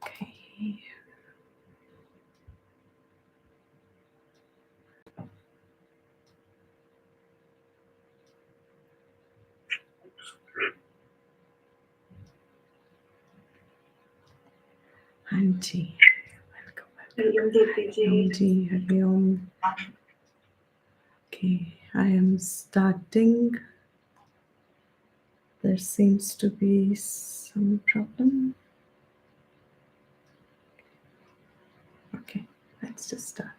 Okay. Auntie, welcome. Auntie, Hari Om. Okay, I am starting. There seems to be some problem. Okay, let's just start.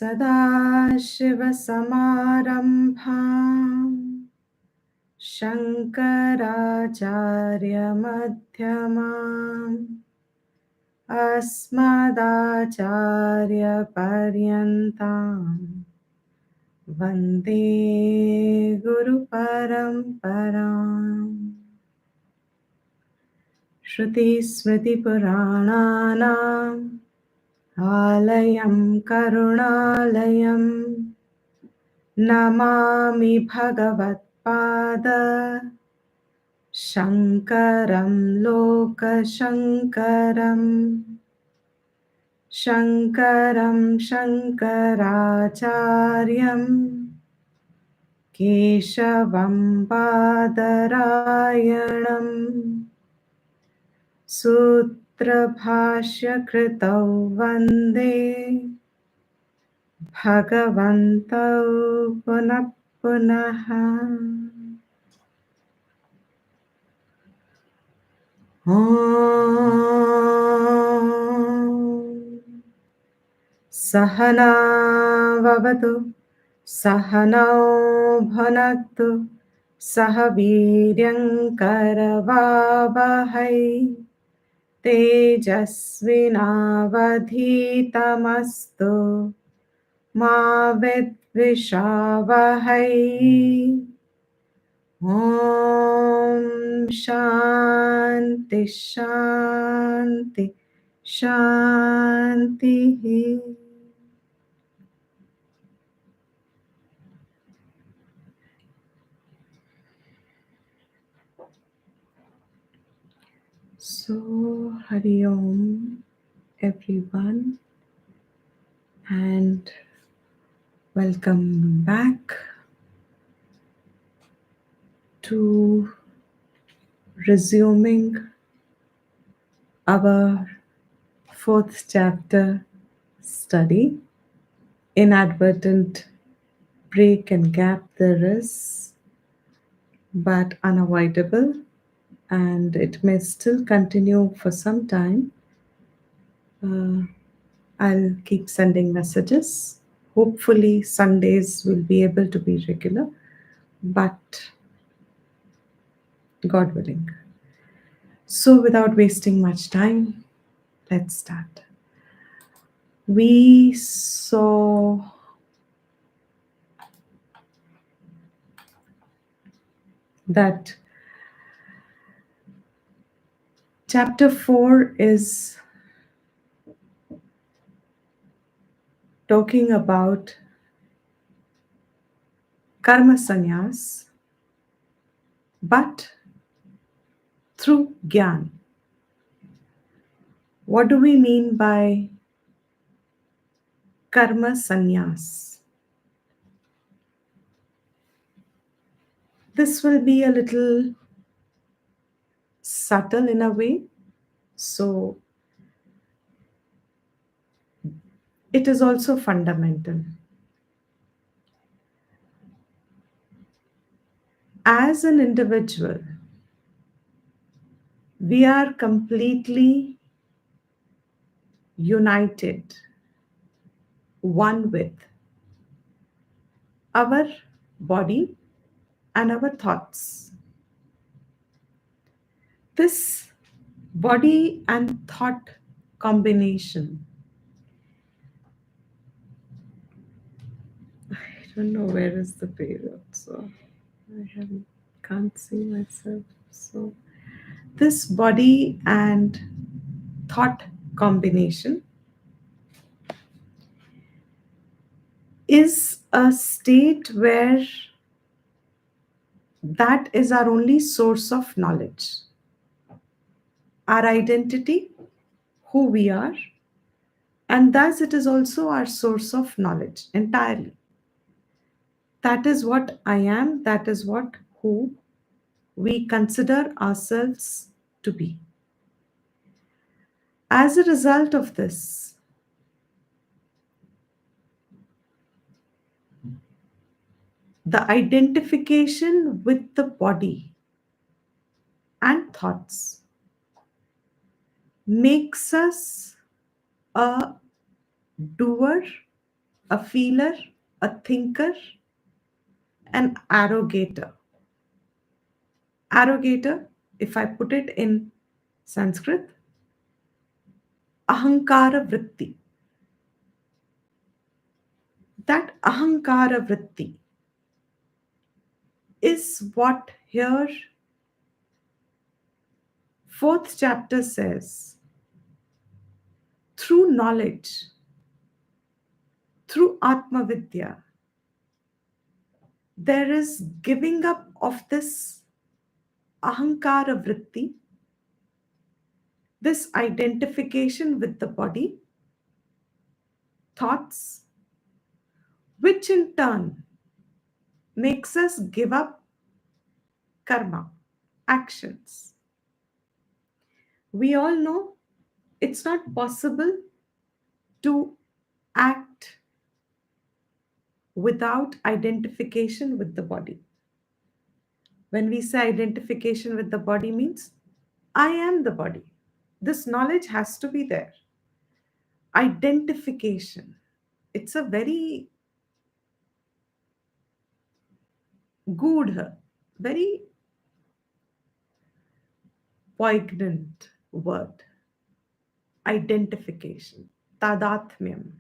Sadashivasamārambhām Shankaracharya-madhyamām Asmadacharya-paryantam Vande Guru Paramparam. Shruti Smriti Purananam Alayam Karunalayam Namami Bhagavatpada Shankaram Loka Shankaram Shankaram Shankaracharyam Keshavam Badarayanam Sutra Bhashya Kritau Vande Bhagavantau Punah Punaha. Om Sahana Vavatu Sahanau Bhanaktu Sahaviryam Karavavahai Tejasvinavadhitamastu Ma Vidvishavahai. Om Shanti Shanti Shanti. So, Hari Om, everyone, and welcome back to resuming our 4th chapter study. Inadvertent break and gap there is, but unavoidable, and it may still continue for some time. I'll keep sending messages. Hopefully Sundays will be able to be regular, but God willing. So without wasting much time, let's start. We saw that chapter 4 is talking about karma sannyas, but through gyan. What do we mean by karma sannyas? This will be a little subtle in a way, so it is also fundamental. As an individual, we are completely united, one with our body and our thoughts. This body and thought combination, I don't know where is the period, so I haven't, can't see myself. So, this body and thought combination is a state where that is our only source of knowledge. Our identity, who we are, and thus it is also our source of knowledge entirely. That is what I am, that is what who we consider ourselves to be. As a result of this, the identification with the body and thoughts makes us a doer, a feeler, a thinker, an arrogator. Arrogator, if I put it in Sanskrit, ahankara vritti. That ahankara vritti is what here fourth chapter says. Through knowledge, through Atma Vidya, there is giving up of this ahankara vritti, this identification with the body, thoughts, which in turn makes us give up karma, actions. We all know it's not possible to act without identification with the body. When we say identification with the body means I am the body. This knowledge has to be there. Identification. It's a very good, very poignant word. Identification. Tadatmyam.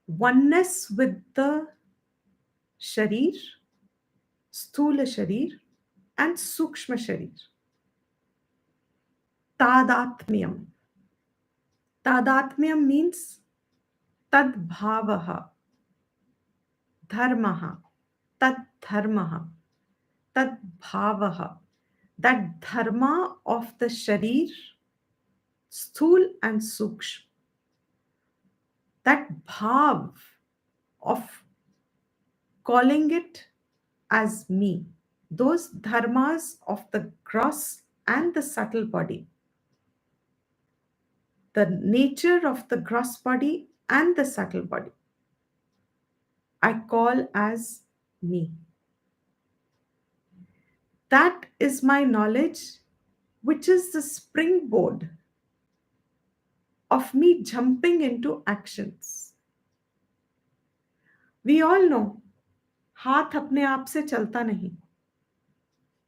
Oneness with the sharir, sthula sharir, and sukshma sharir. Tadatmyam. Tadatmyam means tadbhavaha, dharmaha, tadharmaha, tadbhavaha. That dharma of the sharir, sthul and sukshma, that bhav of calling it as me, those dharmas of the gross and the subtle body, the nature of the gross body and the subtle body, I call as me. That is my knowledge, which is the springboard of me jumping into actions. We all know, हाथ अपने आप से चलता नहीं.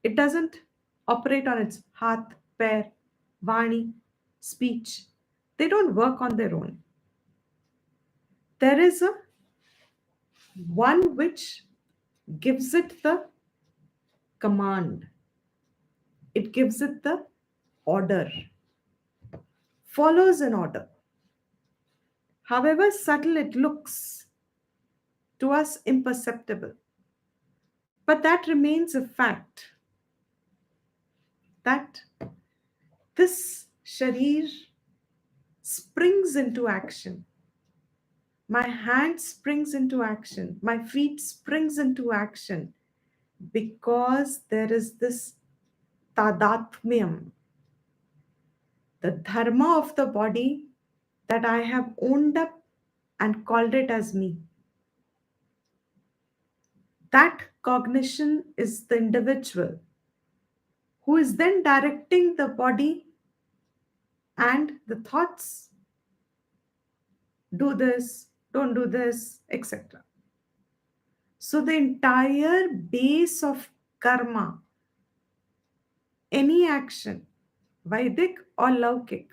It doesn't operate on its हाथ, पैर, वाणी, speech. They don't work on their own. There is a one which gives it the command. It gives it the order, follows an order. However subtle it looks to us imperceptible. But that remains a fact that this sharir springs into action. My hand springs into action. My feet springs into action because there is this tadatmyam, the dharma of the body that I have owned up and called it as me. That cognition is the individual who is then directing the body and the thoughts do this, don't do this, etc. So the entire base of karma, any action, Vedic or Laukik,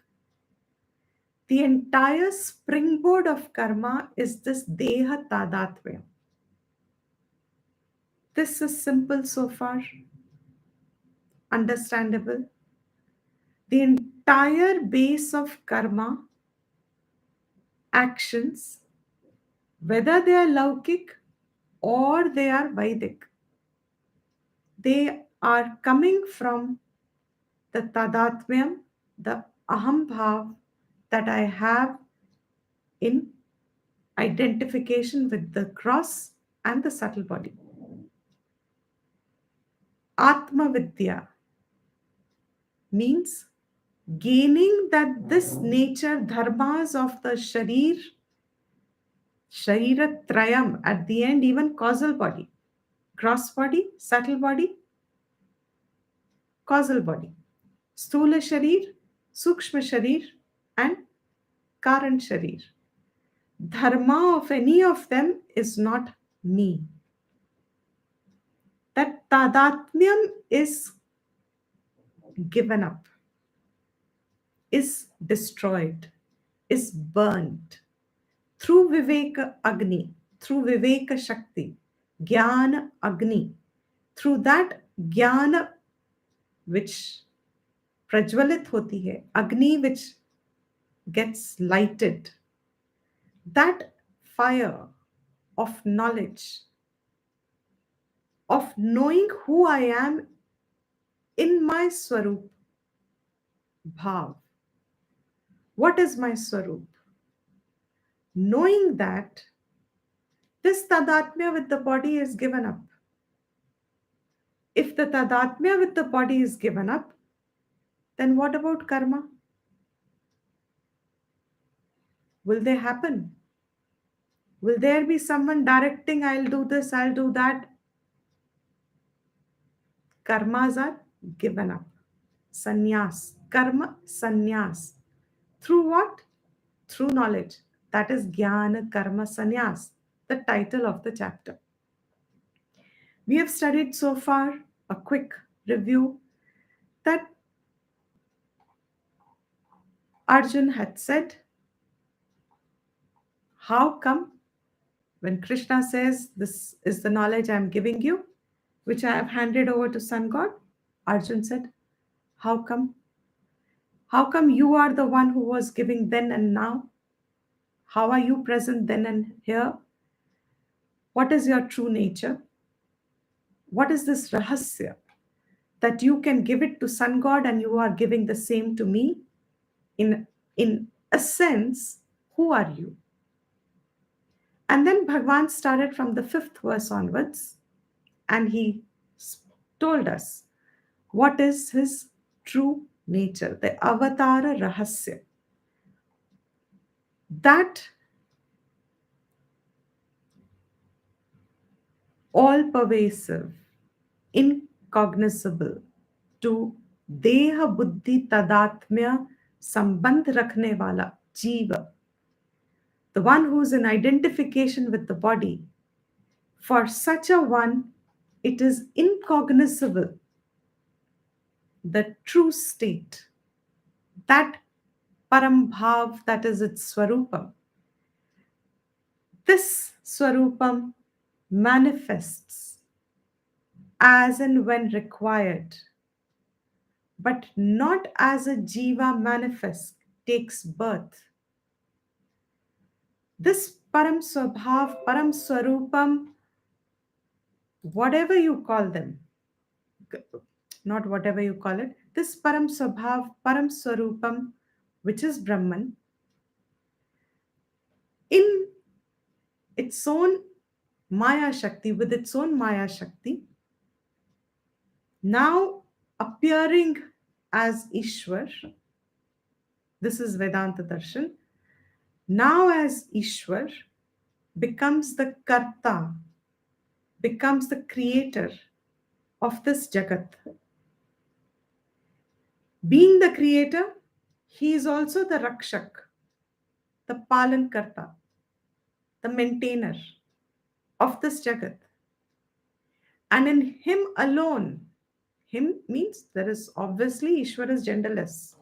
the entire springboard of karma is this Deha Tadatva. This is simple so far, understandable. The entire base of karma, actions, whether they are Laukik or they are Vedic, they are coming from the Tadatvyam, the Aham Bhav that I have in identification with the gross and the subtle body. Atma Vidya means gaining that this nature, dharmas of the Sharira Trayam, at the end, even causal body, gross body, subtle body, causal body, Sthula Sharir, Sukshma Sharir, and Karan Sharir. Dharma of any of them is not me. That tadatmyam is given up, is destroyed, is burnt through Viveka Agni, through Viveka Shakti, Jnana Agni, through that Jnana which prajwalit hoti hai, Agni which gets lighted, that fire of knowledge, of knowing who I am in my Swarup Bhav. What is my Swarup? Knowing that this tadatmya with the body is given up. If the tadatmya with the body is given up, then what about karma? Will they happen? Will there be someone directing, I'll do this, I'll do that? Karmas are given up. Sannyas. Karma sannyas. Through what? Through knowledge. That is Jnana Karma Sannyas, the title of the chapter. We have studied so far a quick review that Arjun had said, how come when Krishna says, this is the knowledge I am giving you, which I have handed over to Sun God? Arjun said, how come? How come you are the one who was giving then and now? How are you present then and here? What is your true nature? What is this rahasya that you can give it to Sun God and you are giving the same to me? In a sense, who are you? And then Bhagwan started from the 5th verse onwards and he told us what is his true nature, the avatara rahasya. That all pervasive, incognizable to deha buddhi tadatmya sambandh rakhne wala jiva, the one who's in identification with the body. For such a one, it is incognizable, the true state, that param bhav, that is its swarupam. This swarupam manifests as and when required, but not as a jiva manifests, takes birth. This param swabhav, param swarupam, whatever you call them, not whatever you call it, this param swabhav, param swarupam, which is Brahman, in its own Maya Shakti, with its own Maya Shakti, now appearing as Ishwar, this is Vedanta Darshan, now as Ishwar becomes the Karta, becomes the creator of this Jagat. Being the creator, he is also the Rakshak, the palan karta, the maintainer of this jagat. And in him alone, him means there is obviously Ishwar is genderless.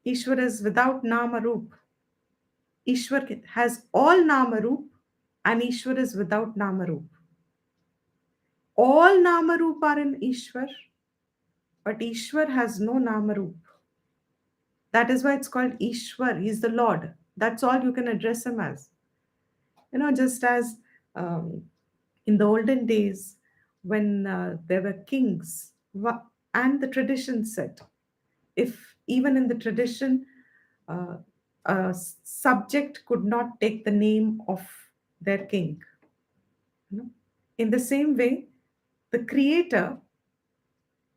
Ishwar is without nama roop. Ishwar has all nama roop and Ishwar is without nama roop. All nama roop are in Ishwar, but Ishwar has no nama roop. That is why it's called Ishwar. He's the Lord. That's all you can address him as. Just as um, in the olden days when there were kings, and the tradition said, if even in the tradition, uh, a subject could not take the name of their king. In the same way, the creator,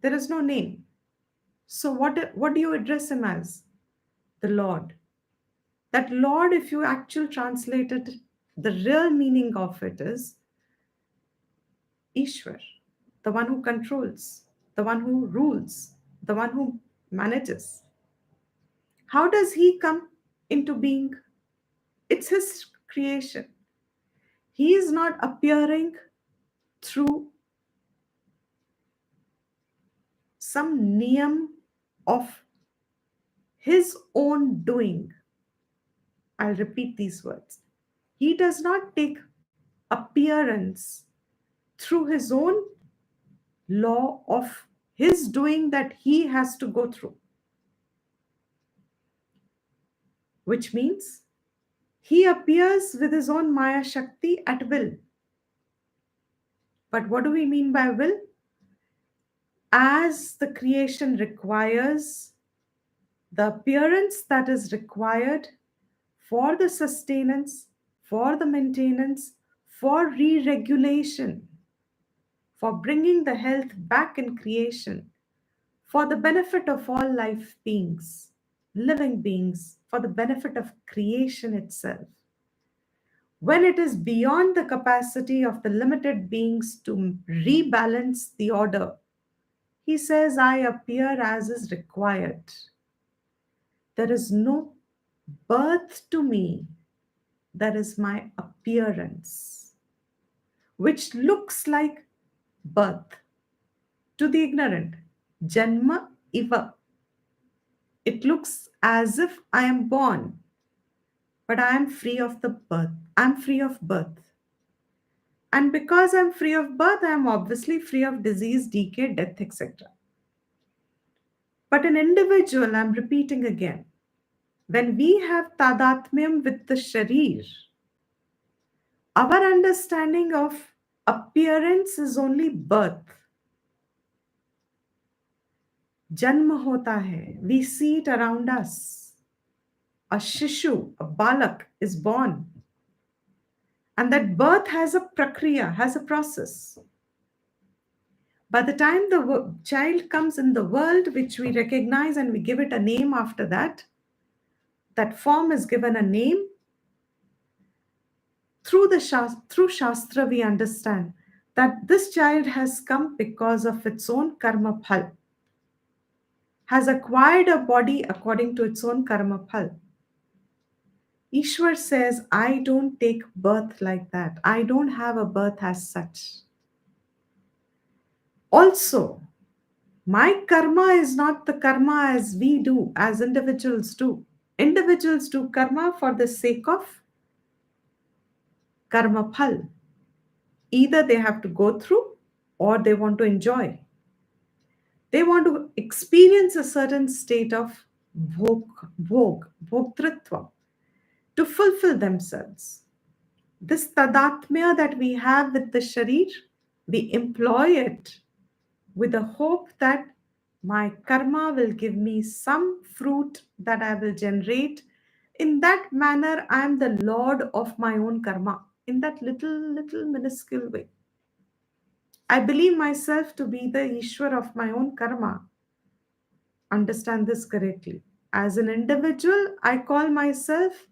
there is no name. So what do you address him as? The Lord. That Lord, if you actually translate it, the real meaning of it is Ishwar, the one who controls, the one who rules, the one who manages. How does he come into being? It's his creation. He is not appearing through some niyam of his own doing. I'll repeat these words. He does not take appearance through his own law of his doing that he has to go through, which means he appears with his own Maya Shakti at will. But what do we mean by will? As the creation requires, the appearance that is required for the sustenance, for the maintenance, for re regulation, for bringing the health back in creation, for the benefit of all life beings, living beings, for the benefit of creation itself. When it is beyond the capacity of the limited beings to rebalance the order, he says, I appear as is required. There is no birth to me, there is my appearance, which looks like birth to the ignorant. Janma iva. It looks as if I am born, but I am free of the birth. I'm free of birth. And because I'm free of birth, I'm obviously free of disease, decay, death, etc. But an individual, I'm repeating again, when we have tadatmyam with the sharir, our understanding of appearance is only birth. Janma hota hai. We see it around us. A shishu, a balak is born. And that birth has a prakriya, has a process. By the time the child comes in the world, which we recognize and we give it a name after that, that form is given a name. Through Shastra, we understand that this child has come because of its own karma phal, has acquired a body according to its own karma phal. Ishwar says, I don't take birth like that. I don't have a birth as such. Also, my karma is not the karma as we do, as individuals do. Individuals do karma for the sake of karma phal. Either they have to go through or they want to enjoy. They want to experience a certain state of bhoktritvam, to fulfill themselves. This tadatmya that we have with the sharir, we employ it with the hope that my karma will give me some fruit that I will generate. In that manner, I am the lord of my own karma, in that little minuscule way. I believe myself to be the Ishwar of my own karma. Understand this correctly. As an individual, I call myself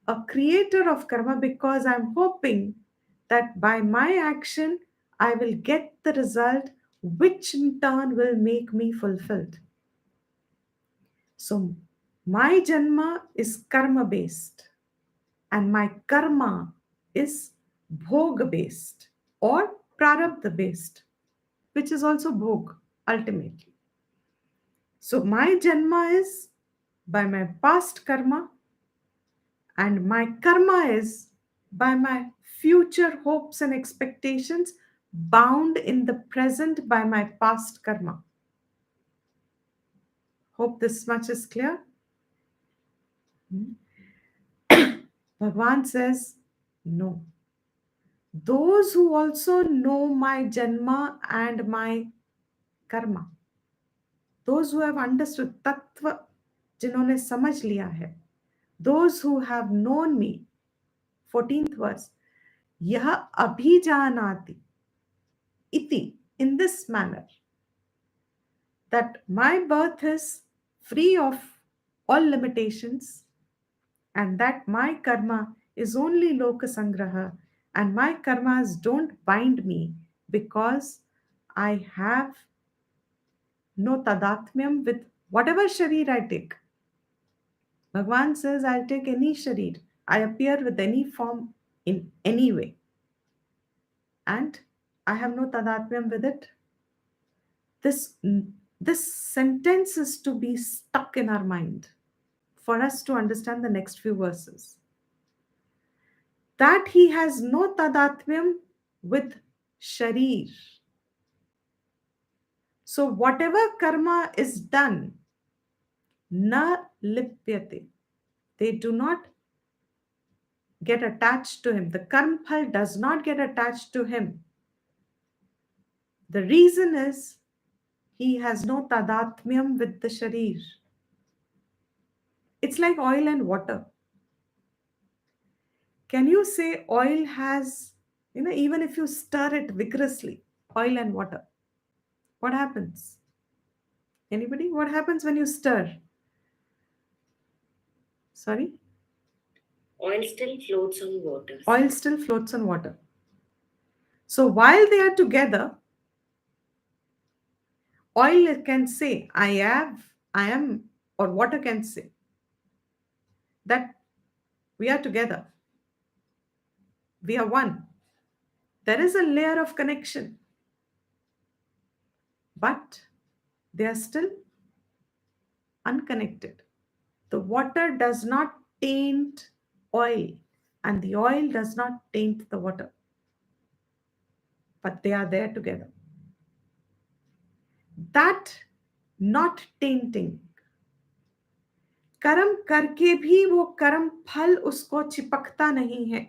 a creator of karma because I'm hoping that by my action, I will get the result, which in turn will make me fulfilled. So, My Janma is karma based, and my karma is bhog based or prarabdha based, which is also bhog ultimately. So my Janma is by my past karma, and my karma is by my future hopes and expectations bound in the present by my past karma. Hope this much is clear. Bhagwan says, no. Those who also know my Janma and my karma, those who have understood tattva, जिन्होंने समझ लिया है, those who have known me, 14th verse, यह अभिजानाति iti, in this manner, that my birth is free of all limitations, and that my karma is only loka sangraha, and my karmas don't bind me because I have no tadatmyam with whatever sharir I take. Bhagwan says, I'll take any sharir. I appear with any form in any way. And I have no tadatmyam with it. This, this sentence is to be stuck in our mind for us to understand the next few verses. That he has no tadatmyam with sharir. So whatever karma is done, na lipyate, they do not get attached to him. The karma phal does not get attached to him. The reason is he has no tadatmyam with the sharir. It's like oil and water. Can you say oil has, even if you stir it vigorously, oil and water, what happens? Anybody? What happens when you stir? Sorry? Oil still floats on water. Oil still floats on water. So while they are together, oil can say, I am, or water can say that we are together. We are one. There is a layer of connection, but they are still unconnected. The water does not taint oil, and the oil does not taint the water, but they are there together. That not tainting, कर्म करके भी वो कर्म फल उसको चिपकता नहीं है.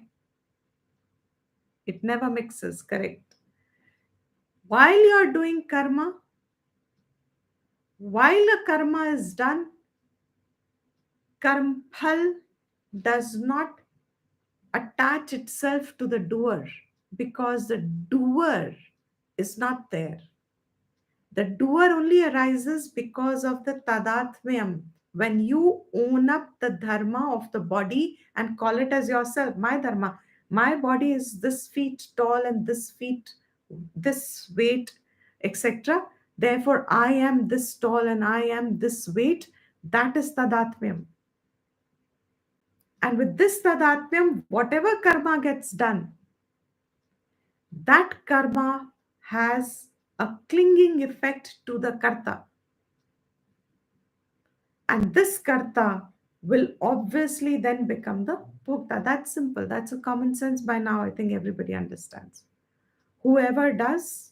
It never mixes, correct? While you are doing karma, while a karma is done, karma phal does not attach itself to the doer because the doer is not there. The doer only arises because of the tadatmyam. When you own up the dharma of the body and call it as yourself, my dharma, my body is this feet tall and this feet, this weight, etc. Therefore, I am this tall and I am this weight. That is tadatmyam. And with this tadatmyam, whatever karma gets done, that karma has a clinging effect to the karta. And this karta will obviously then become the bhokta. That's simple. That's a common sense by now. I think everybody understands. Whoever does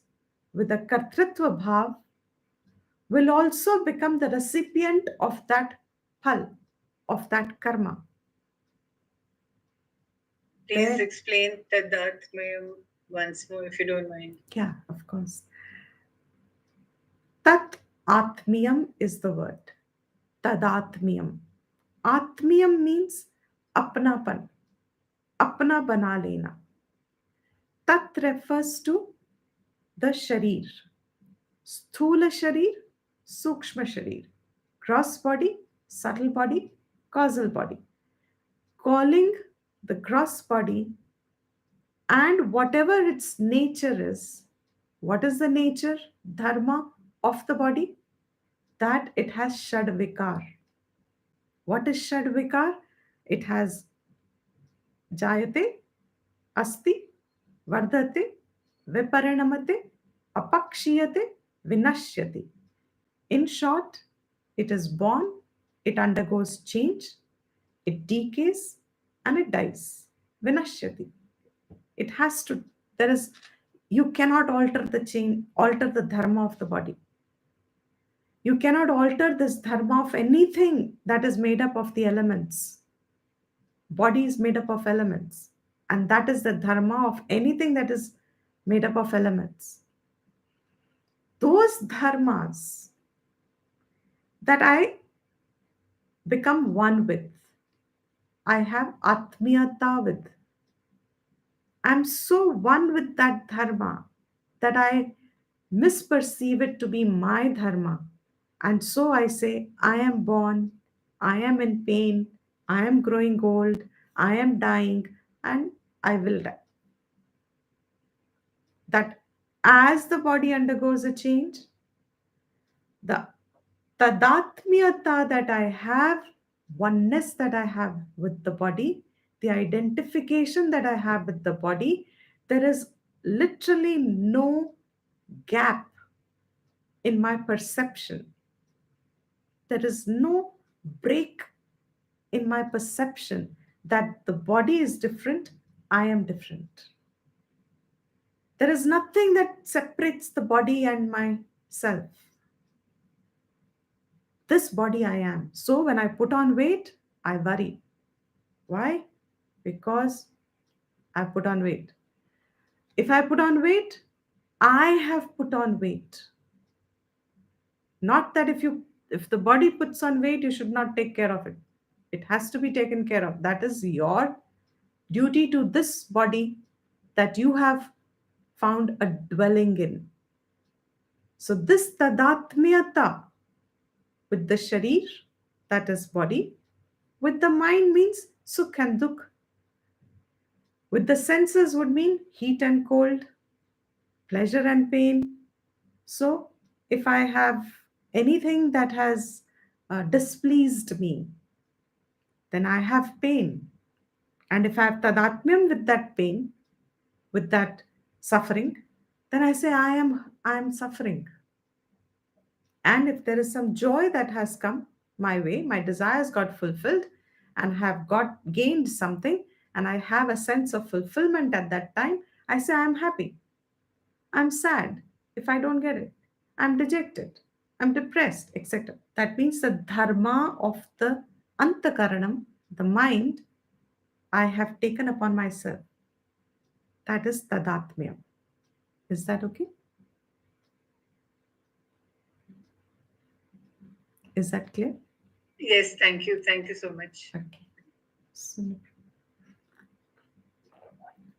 with a kartritva bhav will also become the recipient of that phal, of that karma. Please explain tadatmyam once more if you don't mind. Yeah, of course. Tat atmiyam is the word. Tadatmiyam. Atmiyam means apnapan, apna bana lena. Tat refers to the sharir. Sthula sharir, sukshma sharir. Gross body, subtle body, causal body. Calling the gross body and whatever its nature is. What is the nature, dharma of the body? That it has shad vikar. What is Shadvikar? It has Jayate, Asti, Vardhate, Viparinamate, Apakshiyate, Vinashyati. In short, it is born, it undergoes change, it decays, and it dies. Vinashyati. It has to, there is, you cannot alter the chain, alter the dharma of the body. You cannot alter this dharma of anything that is made up of the elements. Body is made up of elements, and that is the dharma of anything that is made up of elements. Those dharmas that I become one with, I have atmiyata with. I'm so one with that dharma that I misperceive it to be my dharma. And so I say, I am born, I am in pain, I am growing old, I am dying, and I will die. That as the body undergoes a change, the tadatmyata that I have, oneness that I have with the body, the identification that I have with the body, there is literally no gap in my perception. There is no break in my perception that the body is different, I am different. There is nothing that separates the body and myself. This body I am. So when I put on weight, I worry. Why? Because I put on weight. If I put on weight, I have put on weight. Not that if the body puts on weight, you should not take care of it. It has to be taken care of. That is your duty to this body that you have found a dwelling in. So this tadatmyata with the sharir, that is body, with the mind means sukh and dukh. With the senses would mean heat and cold, pleasure and pain. So if I have anything that has displeased me, then I have pain. And if I have tadatmyam with that pain, with that suffering, then I say I am suffering. And if there is some joy that has come my way, my desires got fulfilled, and have got gained something, and I have a sense of fulfillment at that time, I say I'm happy. I'm sad if I don't get it. I'm dejected. I'm depressed, etc. That means the dharma of the antakaranam, the mind, I have taken upon myself. That is tadatmya. Is that okay? Is that clear? Yes, thank you. Thank you so much. Okay. So,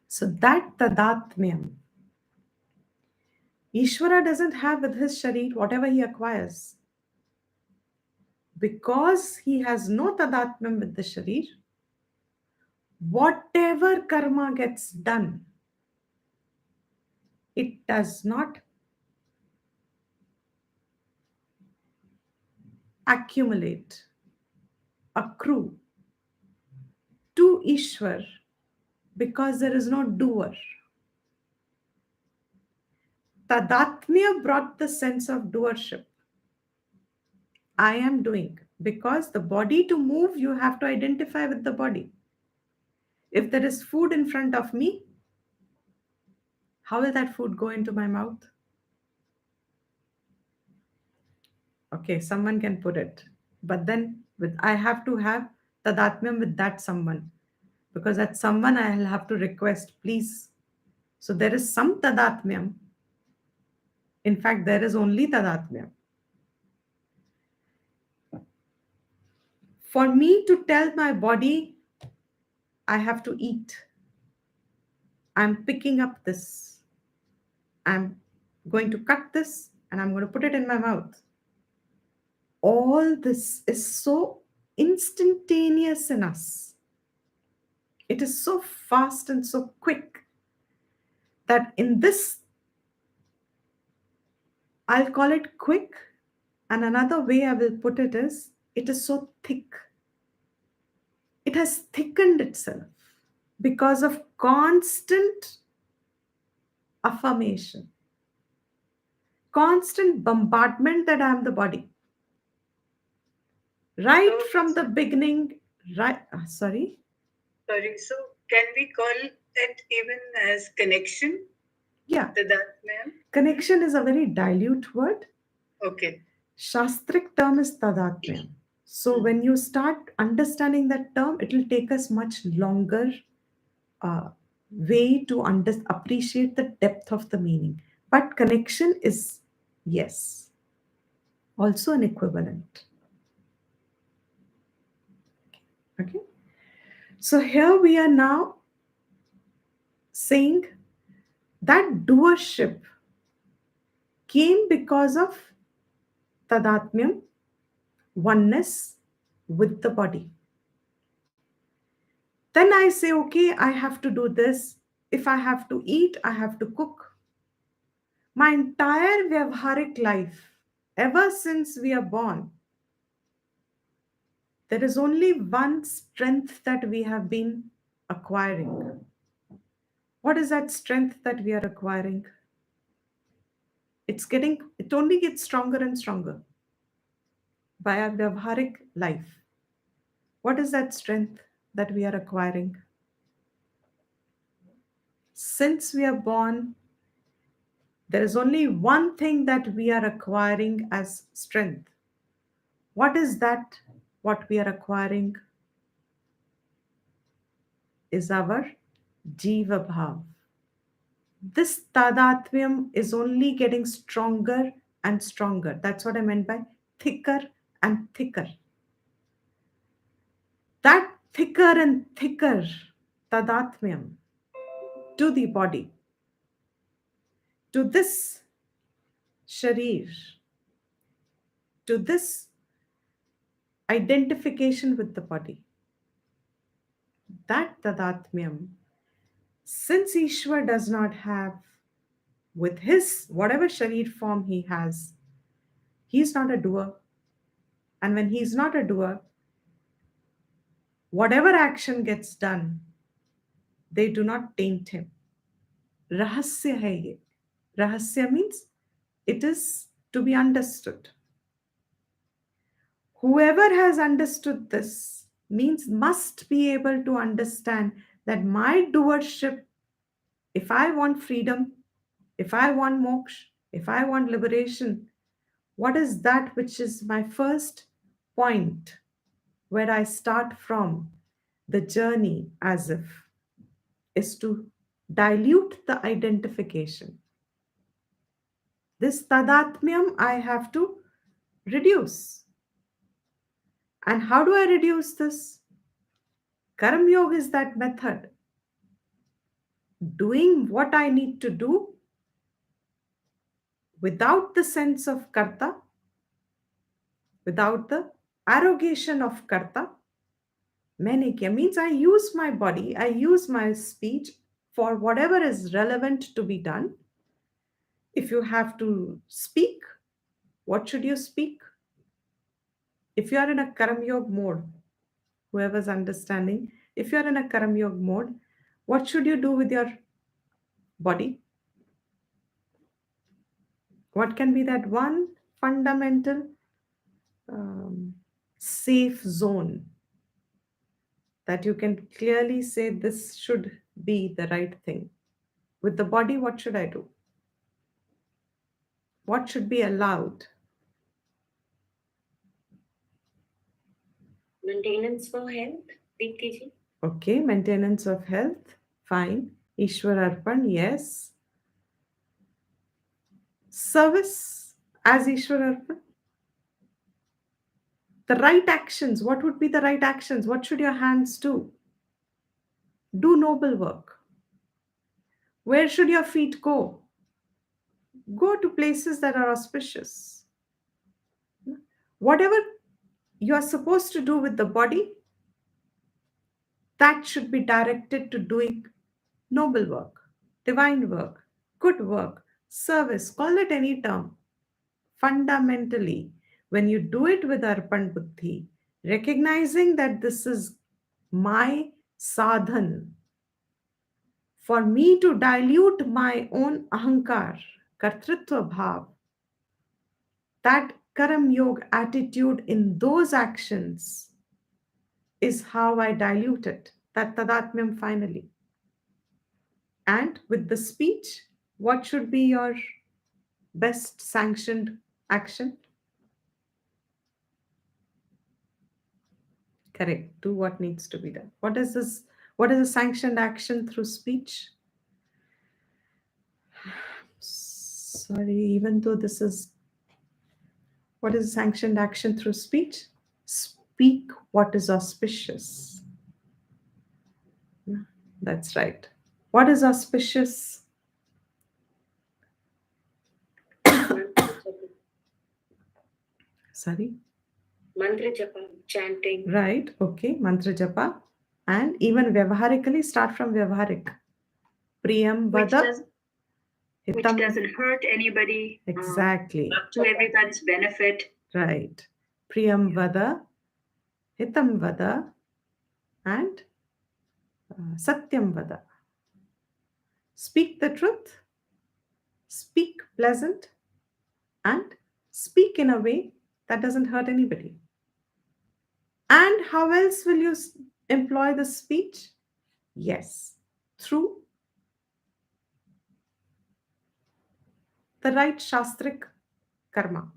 so that tadatmyam, Ishvara doesn't have with his sharir whatever he acquires. Because he has no tadatmyam with the sharir, whatever karma gets done, it does not accumulate, accrue to Ishwar because there is no doer. Tadatmya brought the sense of doership. I am doing. Because the body to move, you have to identify with the body. If there is food in front of me, how will that food go into my mouth? Okay, someone can put it. But then with I have to have tadatmyam with that someone. Because that someone I'll have to request, please. So there is some tadatmyam. In fact, there is only tadatmyam. For me to tell my body, I have to eat. I'm picking up this. I'm going to cut this and I'm going to put it in my mouth. All this is so instantaneous in us. It is so fast and so quick that in this, I'll call it quick. And another way I will put it is so thick. it has thickened itself because of constant affirmation, constant bombardment that I am the body. Right So, from the beginning, right, sorry, sorry. So, can we call it even as connection, yeah, the that ma'am? connection is a very dilute word. Okay. Shastric term is tadatmyam. So Hmm. when you start understanding that term, it will take us much longer uh, way to appreciate the depth of the meaning. But connection is, yes, also an equivalent. Okay. So here we are now saying that doership came because of tadatmyam, oneness with the body. Then I say, okay, I have to do this. If I have to eat, I have to cook. My entire Vyavharik life, ever since we are born, there is only one strength that we have been acquiring. What is that strength that we are acquiring? It only gets stronger and stronger by our Vyavharik life. What is that strength that we are acquiring? Since we are born, there is only one thing that we are acquiring as strength. What is that? What we are acquiring is our Jiva Bhav. This Tadatvyam is only getting stronger and stronger. That's what I meant by thicker and thicker. That thicker and thicker Tadatvyam to the body, to this sharir, to this identification with the body, that Tadatmyam, since Ishwar does not have with his whatever sharir form he has, he's not a doer. And when he's not a doer, whatever action gets done, they do not taint him. Rahasya hai ye. Rahasya means it is to be understood. Whoever has understood this means must be able to understand that my doership, if I want freedom, if I want moksha, if I want liberation, what is that which is my first point where I start from the journey as if is to dilute the identification. This tadatmyam I have to reduce. And how do I reduce this? Karma yoga is that method. Doing what I need to do without the sense of karta, without the arrogation of karta. Maine kiya means I use my body, I use my speech for whatever is relevant to be done. If you have to speak, what should you speak? If you are in a Karam Yoga mode, whoever's understanding, if you are in a Karam Yoga mode, what should you do with your body? What can be that one fundamental um, safe zone that you can clearly say this should be the right thing? With the body, what should I do? What should be allowed? Maintenance for health, Deepti ji. Okay, maintenance of health, fine. Ishwar Arpan, yes. Service as Ishwar Arpan. The right actions, what would be the right actions? What should your hands do? Do noble work. Where should your feet go? Go to places that are auspicious. Whatever you are supposed to do with the body, that should be directed to doing noble work, divine work, good work, service, call it any term. Fundamentally, when you do it with Arpan Buddhi, recognizing that this is my sadhan, for me to dilute my own ahankar, kartritva bhav, that karam yoga attitude in those actions is how I dilute it, that tadatmyam finally. And with the speech, what should be your best sanctioned action? Correct. Do what needs to be done. What is this? What is a sanctioned action through speech? Sorry, even though this is, what is sanctioned action through speech? Speak what is auspicious. That's right. What is auspicious? Sorry? Mantra japa, chanting. Right. Okay. Mantra japa. And even vyavaharically, start from vyavaharik. Priyam vada. Which doesn't hurt anybody. Exactly. To everyone's benefit. Right. Priyam vada, hitam vada, and satyam vada. Speak the truth, speak pleasant, and speak in a way that doesn't hurt anybody. And how else will you employ the speech? Yes, through the right shastric karma.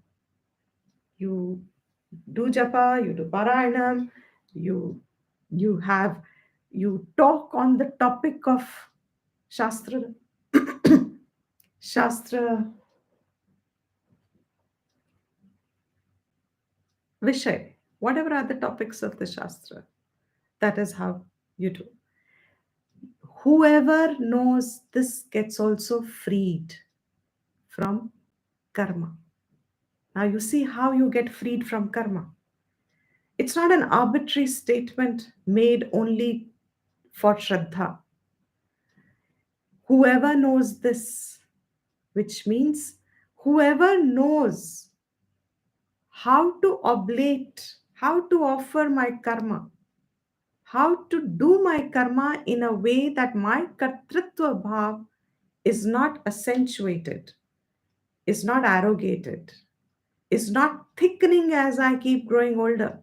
You do japa, you do parayanam, you you talk on the topic of shastra shastra vishay, whatever are the topics of the shastra. That is how you do. Whoever knows this gets also freed from karma. Now you see how you get freed from karma. It's not an arbitrary statement made only for Shraddha. Whoever knows this, which means whoever knows how to oblate, how to offer my karma, how to do my karma in a way that my kartritva bhav is not accentuated, is not arrogated, is not thickening as I keep growing older,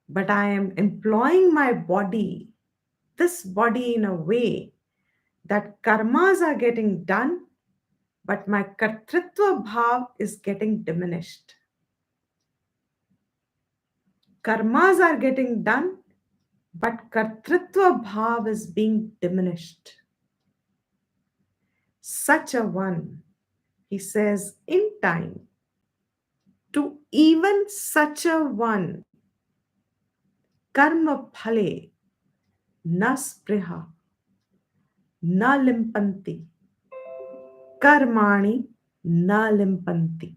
but I am employing my body, this body, in a way that karmas are getting done, but my kartritva bhav is getting diminished. Karmas are getting done, but kartritva bhav is being diminished. Such a one, he says, in time, to even such a one, karma phale na spriha na limpanti, karmani na limpanti.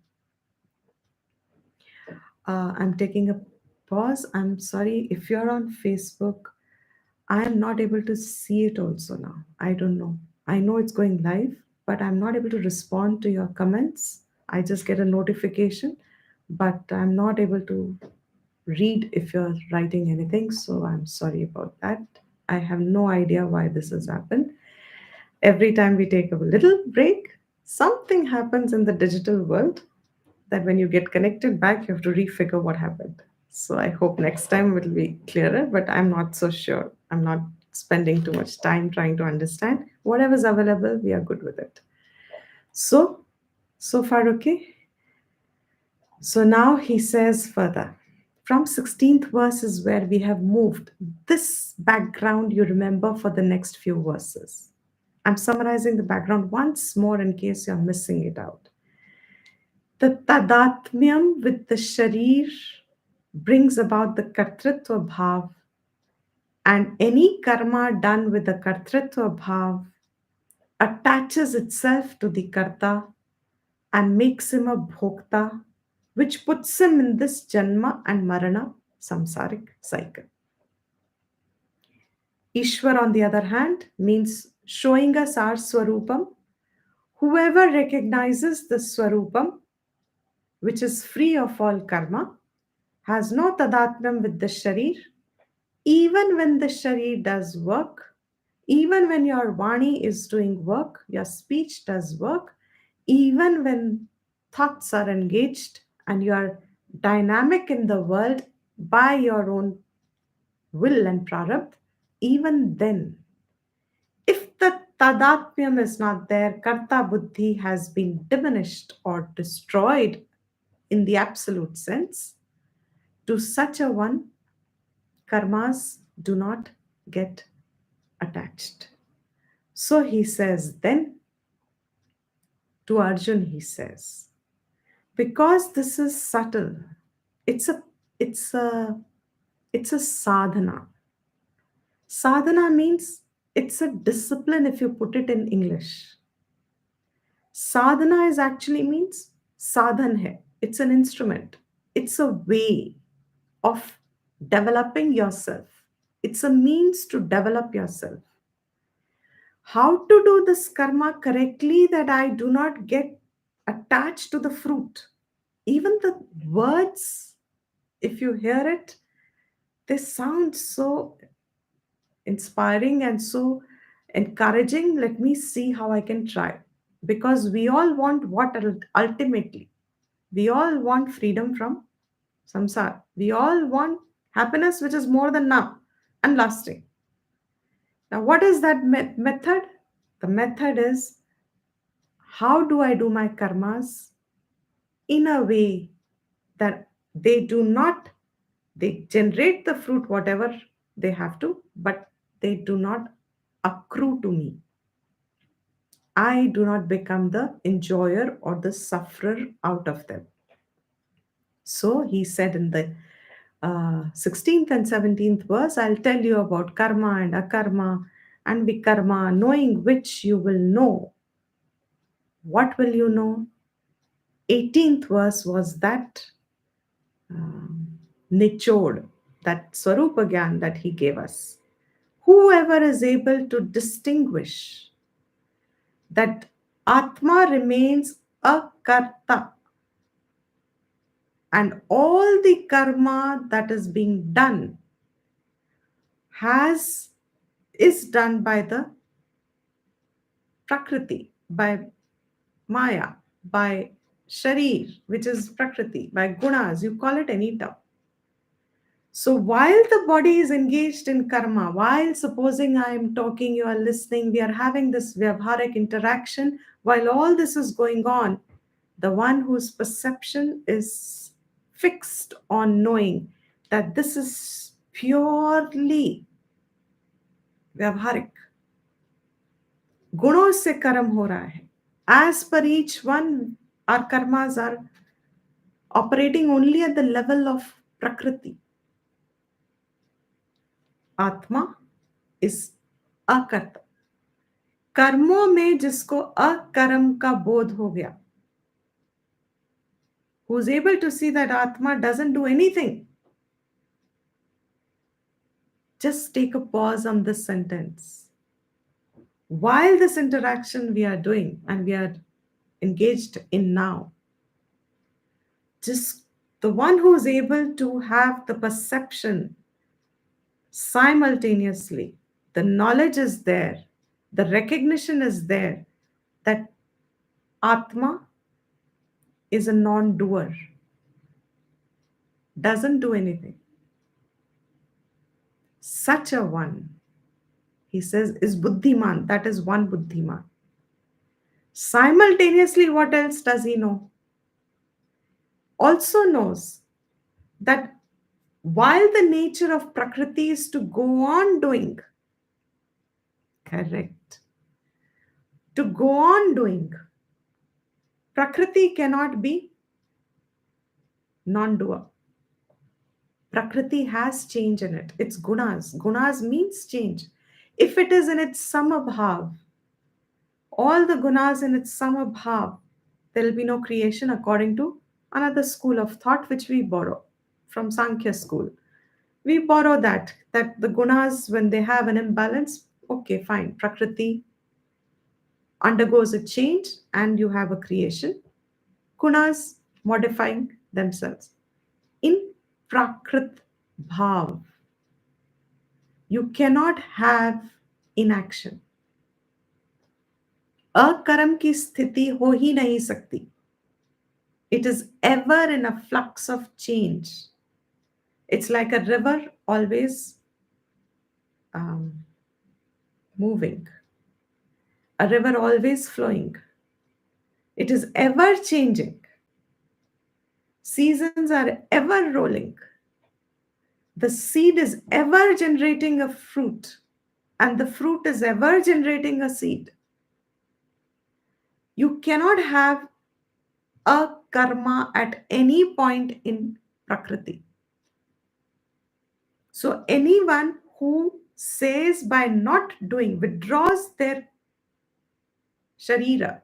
I'm taking a pause. I'm sorry if you're on Facebook. I am not able to see it also now. I don't know. I know it's going live, but I'm not able to respond to your comments. I just get a notification, but I'm not able to read if you're writing anything. So I'm sorry about that. I have no idea why this has happened. Every time we take a little break, something happens in the digital world that when you get connected back, you have to refigure what happened. So I hope next time it will be clearer, but I'm not so sure. I'm not spending too much time trying to understand. Whatever's available, we are good with it. So far, okay? So now he says further. From 16th verse is where we have moved. This background you remember for the next few verses. I'm summarizing the background once more in case you're missing it out. The tadatmyam with the sharir brings about the kartritva bhav, and any karma done with the kartritva bhav attaches itself to the karta and makes him a bhokta, which puts him in this janma and marana samsaric cycle. Ishwar, on the other hand, means showing us our swarupam. Whoever recognizes the swarupam, which is free of all karma, has no tadatmyam with the sharir, Even when the sharir does work, even when your vani is doing work, your speech does work, even when thoughts are engaged and you are dynamic in the world by your own will and prarabdha, even then, if the tadatmyam is not there, karta buddhi has been diminished or destroyed in the absolute sense, to such a one, karmas do not get attached. So he says, then to Arjun, he says, because this is subtle, it's a it's a it's a sadhana. Sadhana means it's a discipline if you put it in English. Sadhana is actually means sadhan hai. It's an instrument. It's a way of developing yourself. It's a means to develop yourself. How to do this karma correctly that I do not get attached to the fruit. Even the words, if you hear it, they sound so inspiring and so encouraging. Let me see how I can try. Because we all want what ultimately? We all want freedom from samsara. We all want happiness which is more than now and lasting. Now, what is that method? The method is, how do I do my karmas in a way that they generate the fruit whatever they have to, but they do not accrue to me. I do not become the enjoyer or the sufferer out of them. So he said in the 16th and 17th verse, I'll tell you about karma and akarma and vikarma, knowing which you will know. What will you know? 18th verse was that nichod, that swarupa gyan that he gave us. Whoever is able to distinguish that Atma remains a karta and all the karma that is being done is done by the prakriti, by maya, by sharir, which is prakriti, by gunas, you call it any term. So while the body is engaged in karma, while supposing I am talking, you are listening, we are having this vyavharik interaction, while all this is going on, the one whose perception is fixed on knowing that this is purely vyavharik, गुणों से कर्म हो रहा है. As per each one, our karmas are operating only at the level of prakriti. Atma is akarta. कर्मों में जिसको अकर्म का बोध हो गया, who is able to see that Atma doesn't do anything. Just take a pause on this sentence. While this interaction we are doing and we are engaged in now, just the one who is able to have the perception simultaneously, the knowledge is there, the recognition is there that Atma is a non-doer, doesn't do anything. Such a one, he says, is buddhiman. That is one buddhiman. Simultaneously, what else does he know? Also knows that while the nature of prakriti is to go on doing, correct, to go on doing, prakriti cannot be non-doer. Prakriti has change in it. It's gunas. Gunas means change. If it is in its samabhav, all the gunas in its samabhav, there will be no creation according to another school of thought which we borrow from Sankhya school. We borrow that the gunas, when they have an imbalance, okay, fine, prakriti undergoes a change and you have a creation. Gunas modifying themselves. In prakrit bhav, You cannot have inaction. अकर्म की स्थिति हो ही नहीं सकती. It is ever in a flux of change. It's like a river always moving, a river always flowing. It is ever changing. Seasons are ever rolling. The seed is ever generating a fruit, and the fruit is ever generating a seed. You cannot have a karma at any point in Prakriti. So, anyone who says by not doing, withdraws their sharira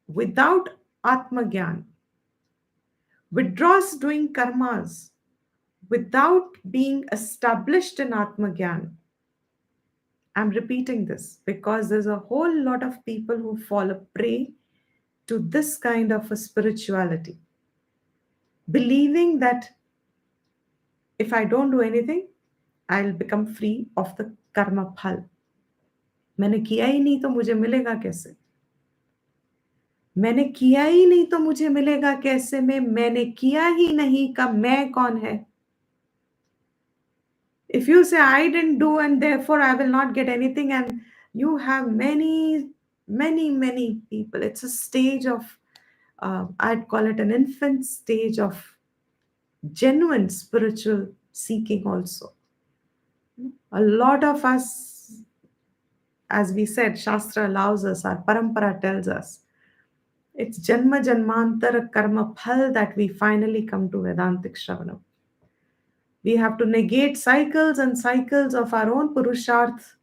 without Atma Gyan, withdraws doing karmas without being established in Atma Gyan. I'm repeating this because there's a whole lot of people who fall a prey to this kind of a spirituality, believing that if I don't do anything, I'll become free of the karma phal. मैंने किया ही नहीं तो मुझे मिलेगा कैसे? मैंने किया ही नहीं तो मुझे मिलेगा कैसे? मैंने किया ही नहीं का मैं कौन है? If you say I didn't do and therefore I will not get anything, and you have many people, it's a stage of I'd call it an infant stage of genuine spiritual seeking also. A lot of us, as we said, Shastra allows us, our parampara tells us, it's janma janmantara karma phal that we finally come to Vedantic Shravanam. We have to negate cycles and cycles of our own purusharth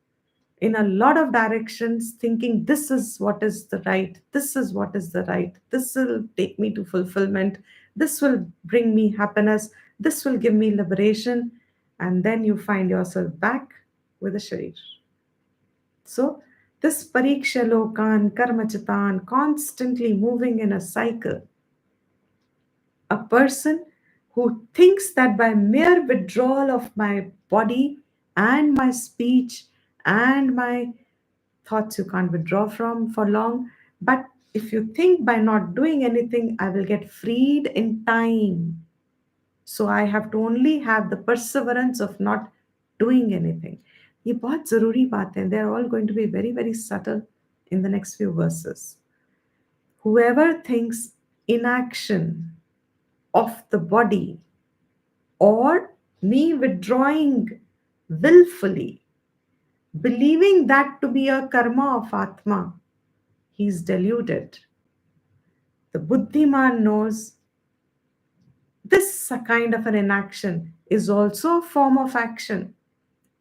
in a lot of directions, thinking this is what is the right, this is what is the right, this will take me to fulfillment, this will bring me happiness, this will give me liberation, and then you find yourself back with a sharir. So, this pariksha lokan, karmachitan, constantly moving in a cycle. A person who thinks that by mere withdrawal of my body and my speech and my thoughts you can't withdraw from for long, but if you think by not doing anything, I will get freed in time. So I have to only have the perseverance of not doing anything. ये बहुत ज़रूरी बात है. They're all going to be very, very subtle in the next few verses. Whoever thinks inaction of the body or me withdrawing willfully, believing that to be a karma of Atma, he's deluded. The Buddhiman knows this kind of an inaction is also a form of action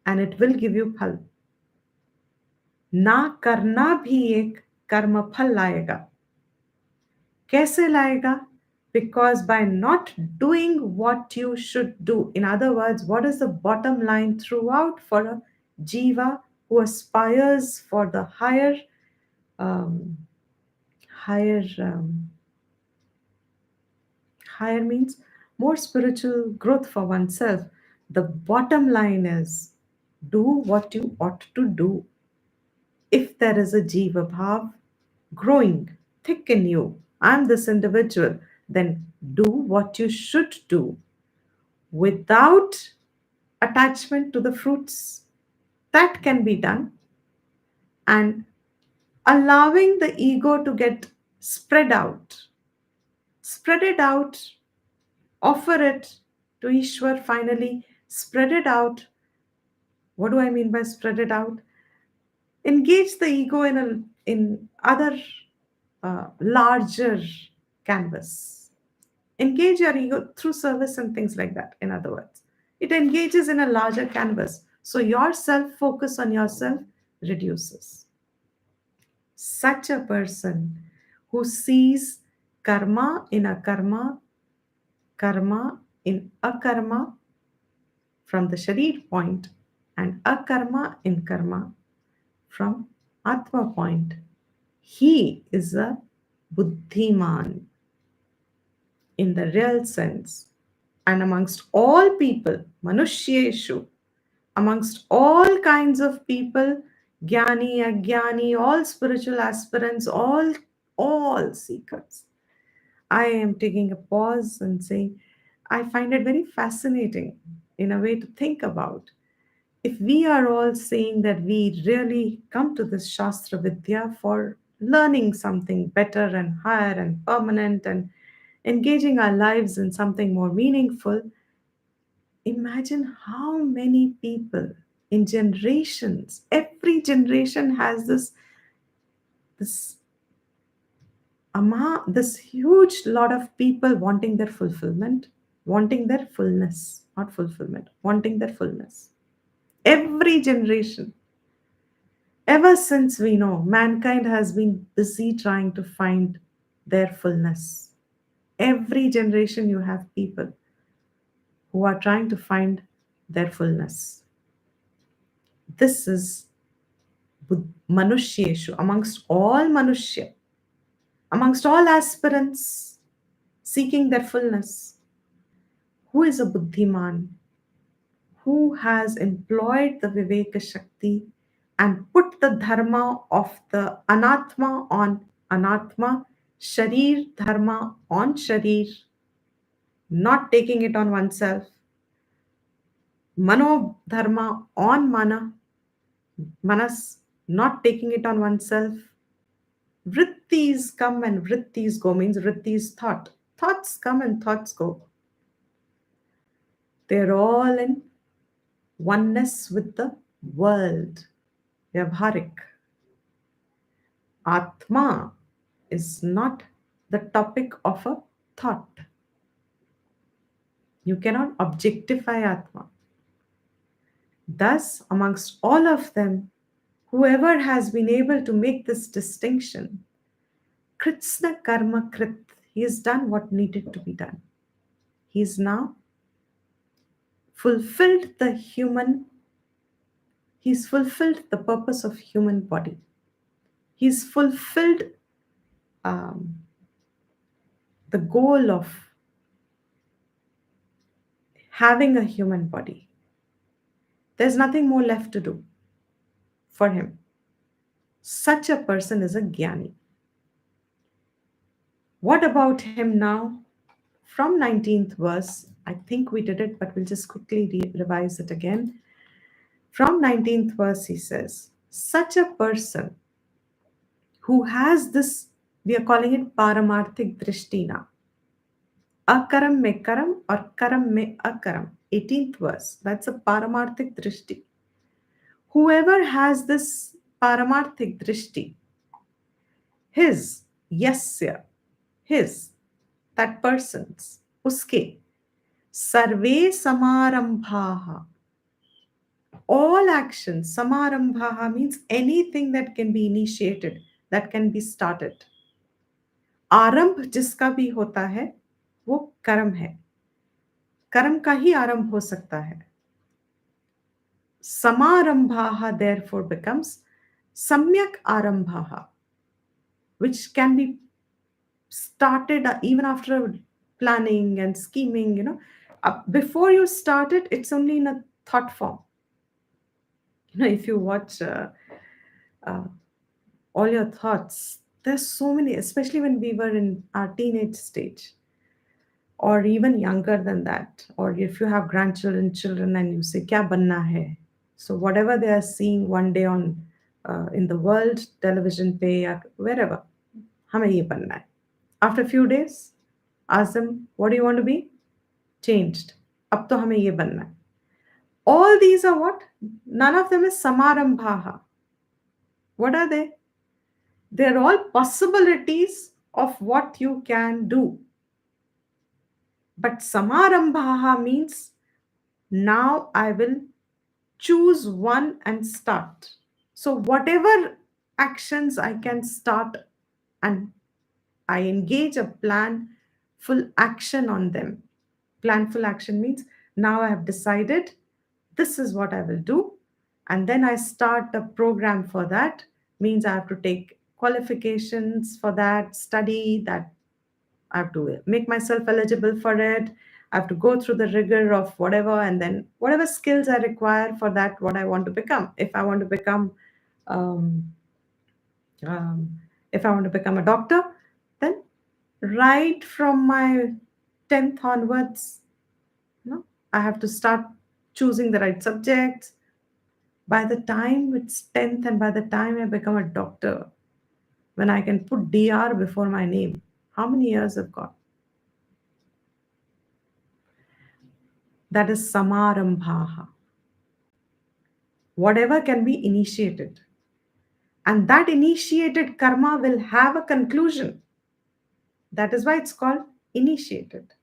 and it will give you phal. ना करना भी एक कर्म फल लाएगा. कैसे लाएगा? Because by not doing what you should do. In other words, what is the bottom line throughout for a jiva who aspires for the higher means more spiritual growth for oneself. The bottom line is do what you ought to do. If there is a jiva bhav growing thick in you, I'm this individual, then do what you should do without attachment to the fruits. That can be done, and allowing the ego to get spread out. Spread it out, offer it to Ishwar finally, spread it out. What do I mean by spread it out? Engage the ego in other larger canvas. Engage your ego through service and things like that, in other words. It engages in a larger canvas. So your self-focus on yourself reduces. Such a person who sees karma in a karma, karma in a karma from the sharir point, and akarma in karma from atma point, he is a buddhiman in the real sense. And amongst all people, manushyeshu, amongst all kinds of people, gnani, agyani, all spiritual aspirants, all seekers. I am taking a pause and saying, I find it very fascinating in a way to think about. If we are all saying that we really come to this Shastra Vidya for learning something better and higher and permanent and engaging our lives in something more meaningful, imagine how many people in generations, every generation has this this huge lot of people wanting their fulfillment, wanting their fullness, not fulfillment, wanting their fullness. Every generation, ever since we know, mankind has been busy trying to find their fullness. Every generation, you have people who are trying to find their fullness. This is Manushyeshu, amongst all Manushya, amongst all aspirants seeking their fullness. Who is a Buddhiman? Who has employed the Viveka Shakti and put the dharma of the Anatma on Anatma, Sharir dharma on Sharir, not taking it on oneself, Mano dharma on Manas, not taking it on oneself. Vrittis come and vrittis go means vrittis thought. Thoughts come and thoughts go. They're all in oneness with the world. Vyavharik. Atma is not the topic of a thought. You cannot objectify Atma. Thus, amongst all of them, whoever has been able to make this distinction, Kritsna Karma Krit, he has done what needed to be done. He is now fulfilled the human, he's fulfilled the purpose of human body. He's fulfilled the goal of having a human body. There's nothing more left to do for him. Such a person is a gnani. What about him now? From 19th verse, I think we did it, but we'll just quickly revise it again. From 19th verse, he says, such a person who has this, we are calling it paramarthik drishti now. Akaram me karam or karam me akaram. 18th verse, that's a paramarthik drishti. Whoever has this paramarthik drishti, his, yasya, his, that person's, uske, sarve samarambhaha, all actions, samarambhaha means anything that can be initiated, that can be started. आरंभ जिसका भी होता है वो कर्म है, कर्म का ही आरंभ हो सकता है. Samarambhaha therefore becomes samyak arambhaha, which can be started even after planning and scheming, before you start it, it's only in a thought form. If you watch all your thoughts, there's so many, especially when we were in our teenage stage or even younger than that, or if you have grandchildren, children, and you say kya banna hai, so whatever they are seeing one day on in the world television pay or wherever, hame ye banna hai. After a few days, ask them, what do you want to be? Changed. Ab to hame ye banna hai. All these are what? None of them is samarambhaha. What are they? They're all possibilities of what you can do. But samarambhaha means now I will choose one and start. So whatever actions I can start and I engage a planful action on them. Planful action means now I have decided this is what I will do, and then I start a program for that. Means I have to take qualifications for that, study that, I have to make myself eligible for it. I have to go through the rigor of whatever, and then whatever skills I require for that, what I want to become. If I want to become, um, um, if I want to become a doctor, then right from my 10th onwards, I have to start choosing the right subjects. By the time it's 10th and by the time I become a doctor, when I can put DR before my name, how many years have gone? That is samarambhaha. Whatever can be initiated. And that initiated karma will have a conclusion. That is why it's called initiated.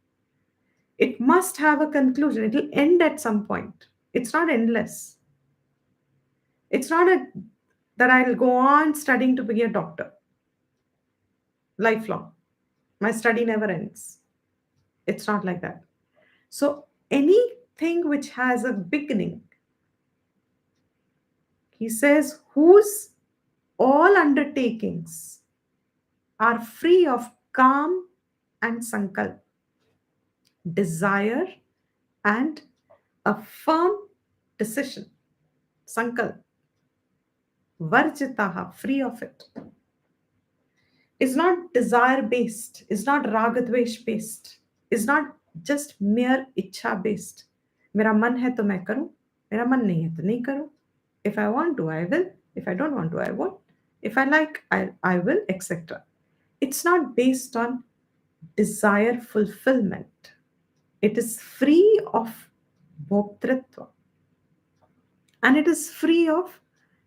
It must have a conclusion. It will end at some point. It's not endless. It's not that I'll go on studying to be a doctor lifelong. My study never ends. It's not like that. So anything which has a beginning, he says, whose all undertakings are free of calm and sankalp, desire and a firm decision. Sankalp, varjitaha, free of it. Is not desire based, is not ragadvesh based, is not just mere ichha based. मेरा मन है तो मैं करूं, मेरा मन नहीं है तो नहीं करूं. If I want to, I will. If I don't want to, I won't. If I like, I will, etc. It's not based on desire fulfillment. It is free of bhoktritva. And it is free of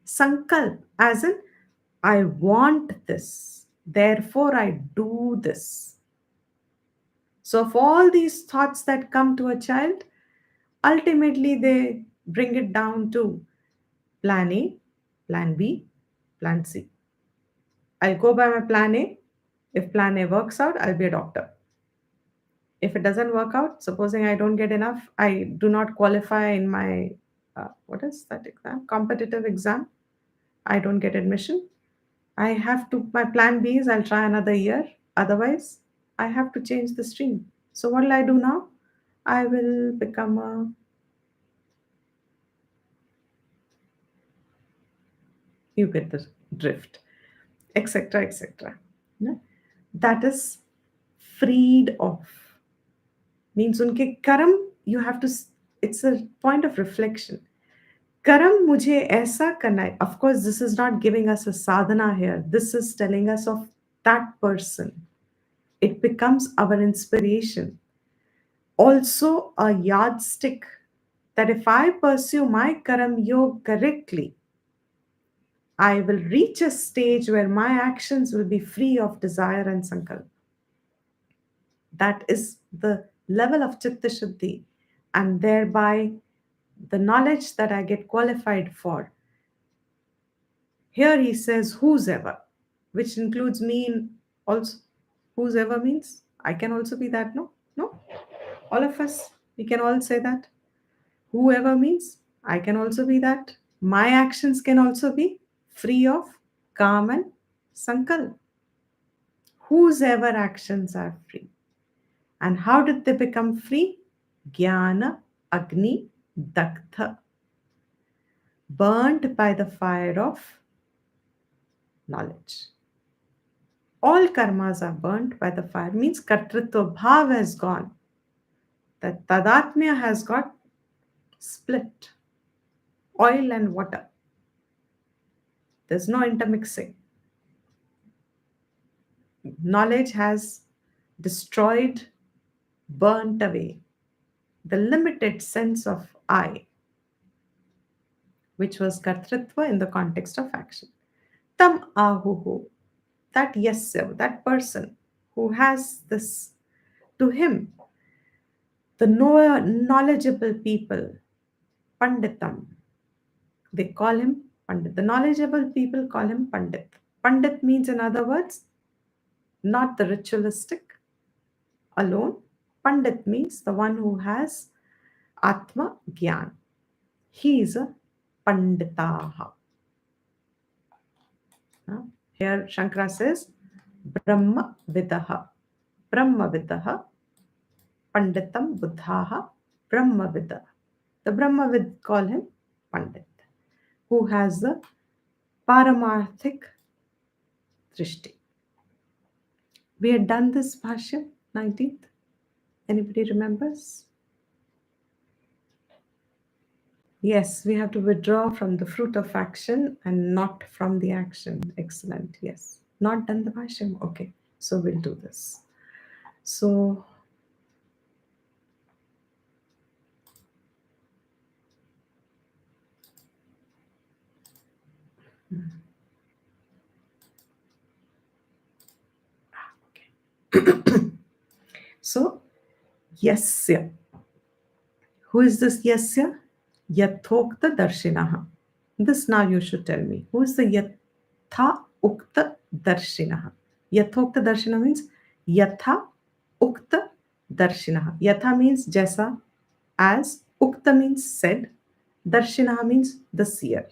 sankalp, as in, I want this, therefore I do this. So, of all these thoughts that come to a child, ultimately they bring it down to plan A, plan B, plan C. I'll go by my plan A. If plan A works out, I'll be a doctor. If it doesn't work out, supposing I don't get enough, I do not qualify in my, what is that exam? Competitive exam. I don't get admission. I have to, my plan B is I'll try another year. Otherwise, I have to change the stream. So what will I do now? I will become a, you get the drift, etc., etc. That is freed of. Means unke karam, you have to, it's a point of reflection. Karam mujhe aisa karna hai. Of course, this is not giving us a sadhana here. This is telling us of that person. It becomes our inspiration. Also a yardstick that if I pursue my karam yoga correctly, I will reach a stage where my actions will be free of desire and sankalp. That is the level of chitta shuddhi, and thereby the knowledge that I get qualified for. Here he says, whose ever, which includes me in also. Whose ever means I can also be that, no? No? All of us, we can all say that. Whoever means I can also be that. My actions can also be free of calm and sankalp. Whose ever actions are free. And how did they become free? Jnana Agni Daktha. Burnt by the fire of knowledge. All karmas are burnt by the fire. Means kartritva bhav has gone. That tadatmya has got split. Oil and water. There's no intermixing. Knowledge has destroyed, burnt away the limited sense of I, which was kartritva in the context of action. Tam ahuhu, that yasya, that person who has this, to him, the knowledgeable people, panditam, they call him pandit. The knowledgeable people call him pandit. Pandit means, in other words, not the ritualistic alone. Pandit means the one who has Atma Gyan. He is a Panditaha. Here Shankara says Brahma Vidaha. Brahma Vidaha. Panditam Buddhaha Brahmavida. The Brahmavid call him Pandit, who has the Paramarthik Drishti. We had done this bhashya, 19th. Anybody remembers? Yes, we have to withdraw from the fruit of action and not from the action. Excellent. Yes. Not done the bhashyam. Okay. So we'll do this. So so yasya. Who is this yasya? Yathokta darshinaha. This now you should tell me. Who is the yatha ukta darshinaha? Yathokta darshina means yatha ukta darshinaha. Yatha means jaisa, as, ukta means said, darshinaha means the seer.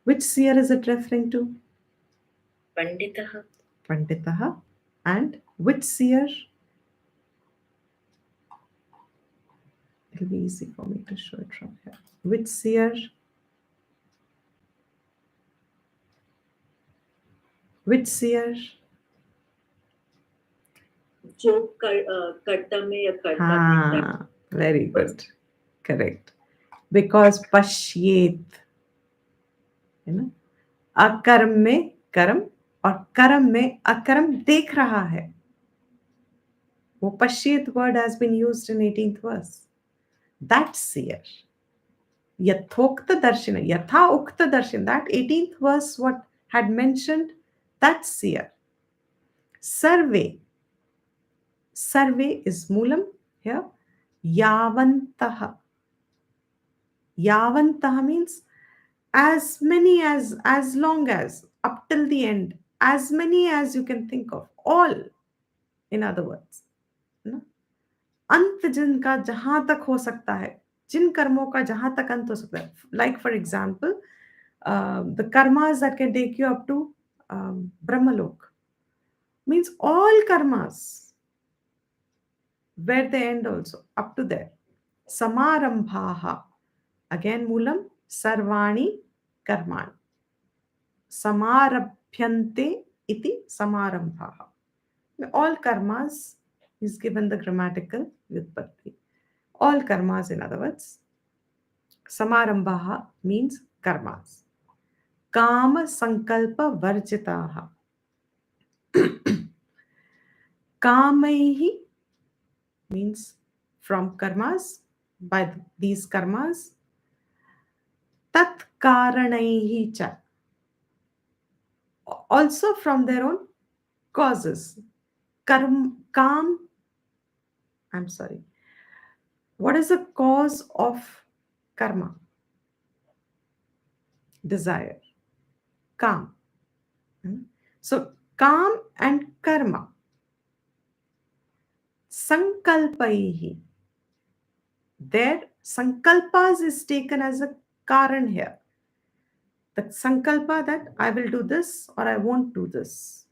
Which seer is it referring to? Panditaha. Panditaha. And which seer? It'll be easy for me to show it from here. Which seer? Which seer? जो कर्ता में या कर्ता में Very good. Correct. Because pashyet, अकर्म में कर्म और कर्म में अकर्म देख रहा है. वो pashyet word has been used in 18th verse. That seer. Yathokta darshina, yatha ukta darshan, that 18th verse what had mentioned, that seer. Sarve. Sarve is moolam here. Yavantaha. Yavantaha means as many as long as, up till the end, as many as you can think of, all, in other words. अंत जिनका जहां तक हो सकता है, जिन कर्मों का जहां तक अंत हो सकता है. Like for example, the karmas that can take you up to Brahmalok means all karmas where they end also, up to there. Samarambhaha. Again, moolam, sarvani karmani. Samarabhyante iti samarambhaha. All karmas is given the grammatical vyutpatti. All karmas, in other words. Samarambhaha means karmas. Kama sankalpa varjitaha. Kamaihi means from karmas, by these karmas. Tat karanaihi cha. Also from their own causes. I'm sorry. What is the cause of karma? Desire. Kam. So, kam and karma. Sankalpaihi. Their sankalpas is taken as a karan here. The sankalpa that I will do this or I won't do this.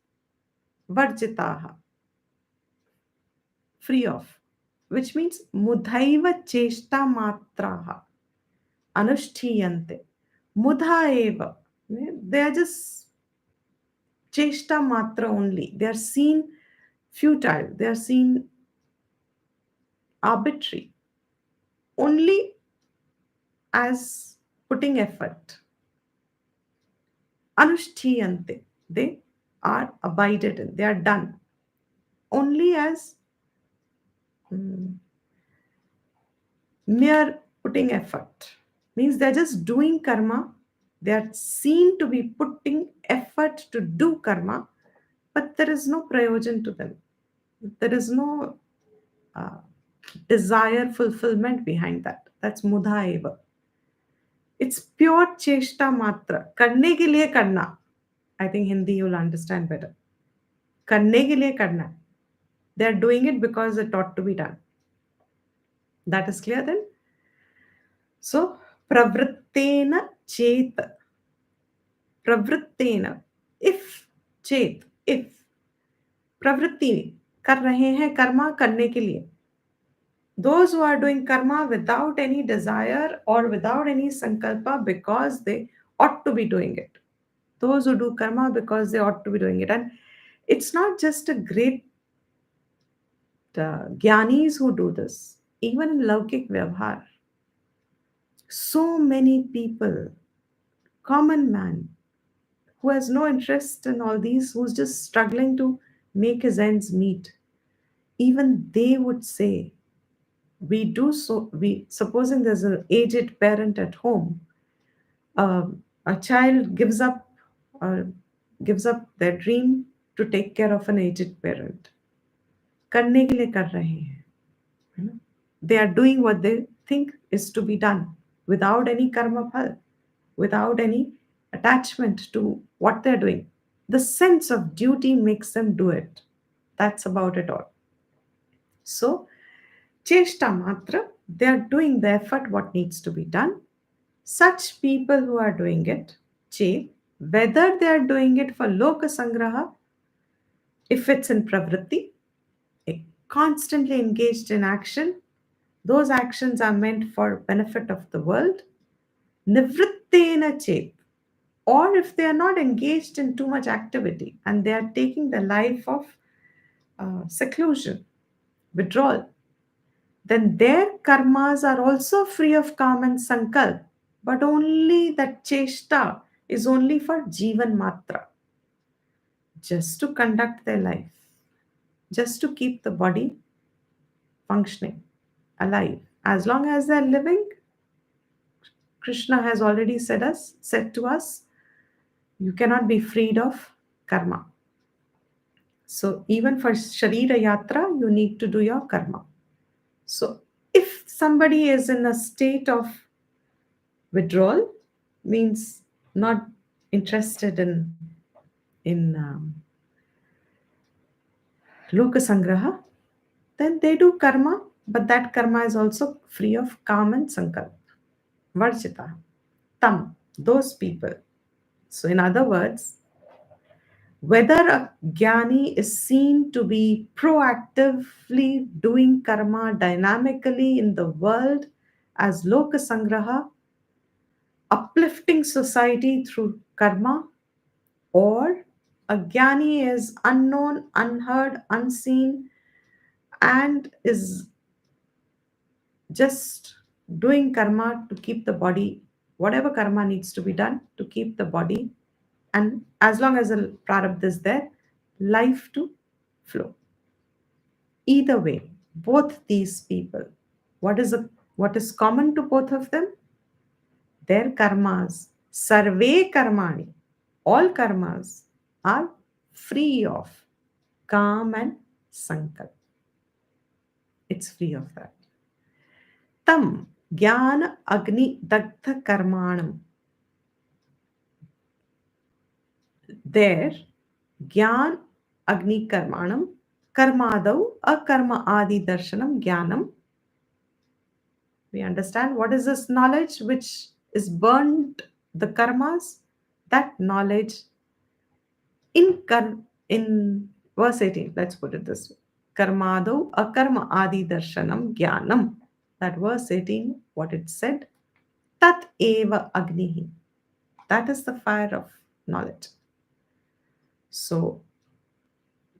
Varjitaha. Free of. Which means mudhaiva cheshta matraha. Anushtiyante. Mudha eva. They are just cheshta matra only. They are seen futile. They are seen arbitrary. Only as putting effort. Anushtiyante. They are abided in. They are done. Only as mere putting effort. Means they're just doing karma. They are seen to be putting effort to do karma, but there is no prayojan to them. There is no desire fulfillment behind that. That's mudha eva. It's pure cheshta matra. Karne ke liye karna. I think Hindi you'll understand better. Karne ke liye karna. They're doing it because it ought to be done. That is clear then? So, pravrittena chet. Pravrittena. If, chet, if. Pravritti कर रहे हैं कर्मा करने के लिए. Those who are doing karma without any desire or without any sankalpa because they ought to be doing it. Those who do karma because they ought to be doing it. And it's not just a great gyanis who do this. Even in Laukik Vyavhar, so many people, common man, who has no interest in all these, who's just struggling to make his ends meet, even they would say, we do so, we supposing there's an aged parent at home, a child uh, gives up their dream to take care of an aged parent. करने के लिए कर रहे हैं, है ना? They are doing what they think is to be done without any karma phal, without any attachment to what they're doing. The sense of duty makes them do it. That's about it all. So, cheshta matra, they are doing the effort what needs to be done. Such people who are doing it, whether they are doing it for loka sangraha, if it's in pravritti, constantly engaged in action, those actions are meant for benefit of the world, nivrittena chet, or if they are not engaged in too much activity and they are taking the life of seclusion, withdrawal, then their karmas are also free of karma and sankalp, but only that cheshta is only for jivan matra, just to conduct their life, just to keep the body functioning, alive. As long as they're living, Krishna has already said to us, you cannot be freed of karma. So even for Sharira Yatra, you need to do your karma. So if somebody is in a state of withdrawal, means not interested in Loka Sangraha, then they do karma, but that karma is also free of karma and sankalp. Varjita, tam, those people. So in other words, whether a jnani is seen to be proactively doing karma dynamically in the world as loka sangraha, uplifting society through karma, or a jnani is unknown, unheard, unseen, and is just doing karma to keep the body, whatever karma needs to be done to keep the body, and as long as the prarabdha is there, life to flow. Either way, both these people, what is common to both of them? Their karmas, sarve karmani, all karmas are free of kam and sankalp. It's free of that. Tam jnana agni dagdha karmanam. There, Gyan Agni Karmanam, Karmadau, Akarma Adi Darshanam, Gyanam. We understand what is this knowledge which is burnt the karmas? That knowledge in verse 18, let's put it this way. Karmadau, Akarma Adi Darshanam, Gyanam. That verse 18, what it said, Tat Eva Agnihi. That is the fire of knowledge. So,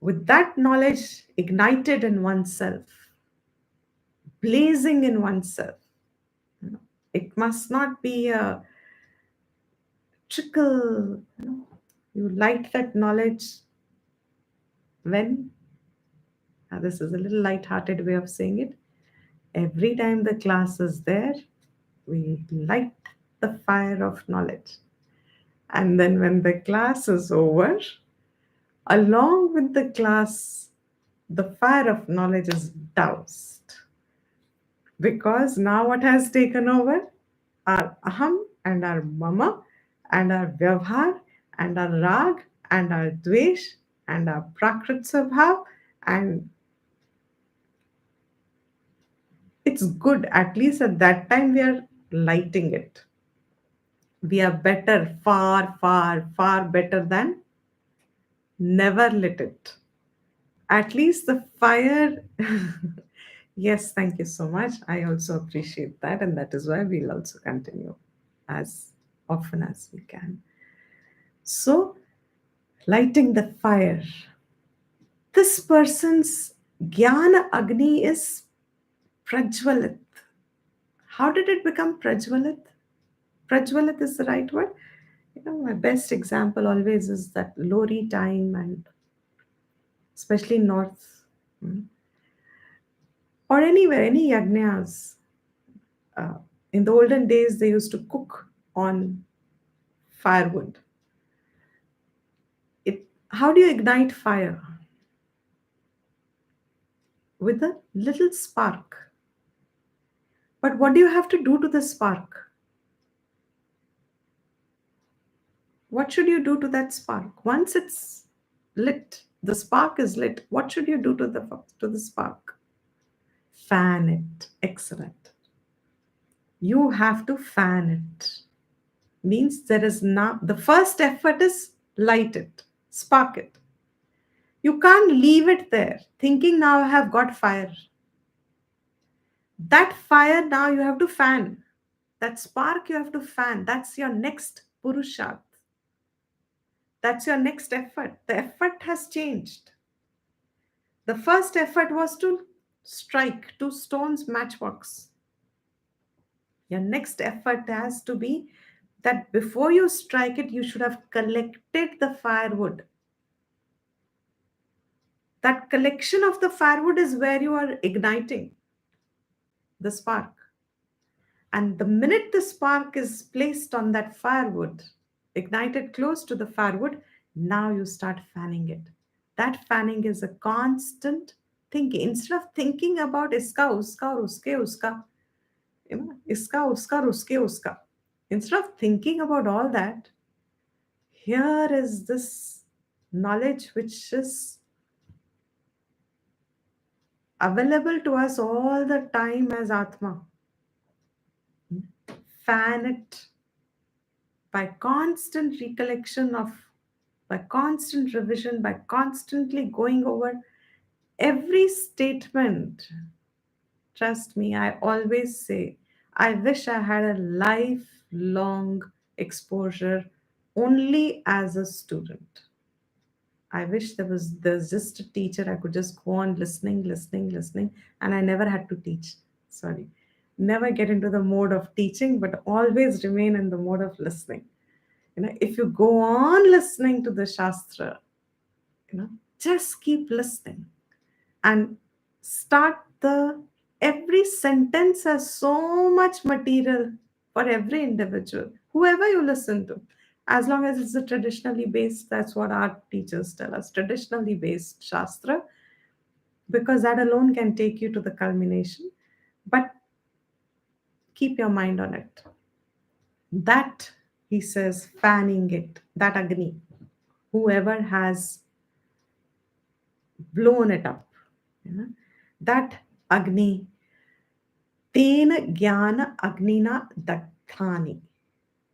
with that knowledge ignited in oneself, blazing in oneself, it must not be a trickle. You light that knowledge when, now this is a little light-hearted way of saying it, every time the class is there, we light the fire of knowledge. And then when the class is over, along with the class, the fire of knowledge is doused. Because now what has taken over? Our aham and our mama and our vyavhar and our rag and our dvesh and our prakrit svabhav, and it's good, at least at that time we are lighting it. We are better, far, far, far better than never lit it. At least the fire. Yes, thank you so much. I also appreciate that, and that is why we'll also continue as often as we can. So, lighting the fire. This person's Jnana Agni is Prajwalit. How did it become Prajwalit? Prajwalit is the right word. My best example always is that Lori time, and especially north, mm, or anywhere, any yagnas. Uh, in the olden days, they used to cook on firewood. How do you ignite fire? With a little spark. But what do you have to do to the spark? What should you do to that spark? Once it's lit, the spark is lit. What should you do to the spark? Fan it. Excellent. You have to fan it. Means there is not, the first effort is light it, spark it. You can't leave it there thinking now I have got fire. That fire now you have to fan. That spark you have to fan. That's your next purushat. That's your next effort. The effort has changed. The first effort was to strike two stones matchbox. Your next effort has to be that before you strike it, you should have collected the firewood. That collection of the firewood is where you are igniting the spark. And the minute the spark is placed on that firewood, ignited close to the firewood, now you start fanning it. That fanning is a constant thinking. Instead of thinking about iska, uska, or uske, uska, iska, uska, ruske, uska. Instead of thinking about all that, here is this knowledge which is available to us all the time as Atma. Fan it by constant recollection of, by constant revision, by constantly going over every statement. Trust me, I always say, I wish I had a lifelong exposure only as a student. I wish there's just a teacher I could just go on listening, listening, listening, and I never had to teach. Sorry. Never get into the mode of teaching, but always remain in the mode of listening. If you go on listening to the Shastra, just keep listening and start the every sentence has so much material for every individual, whoever you listen to, as long as it's a traditionally based, that's what our teachers tell us, traditionally based Shastra, because that alone can take you to the culmination. But keep your mind on it. That, he says, fanning it, that Agni, whoever has blown it up, that Agni, Tena Jnana Agnina Dakthani.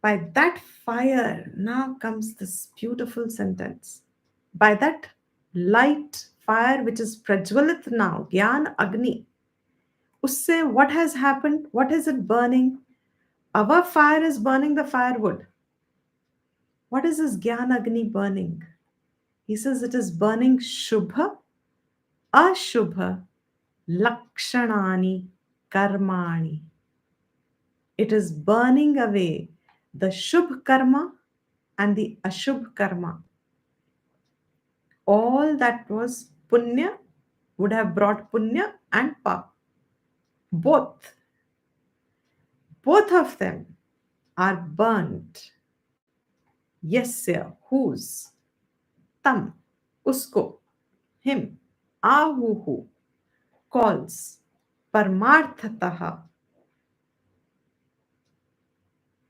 By that fire, now comes this beautiful sentence. By that light fire, which is Prajwalit now, Jnana Agni, usse what has happened? What is it burning? Our fire is burning the firewood. What is this Jnana Agni burning? He says it is burning Shubha, Ashubha, Lakshanani, Karmani. It is burning away the Shubh karma and the Ashubh karma. All that was Punya would have brought Punya and Pap. Both. Both of them are burnt. Yasya, whose, tam, usko, him, ahuhu, calls, parmarthataha,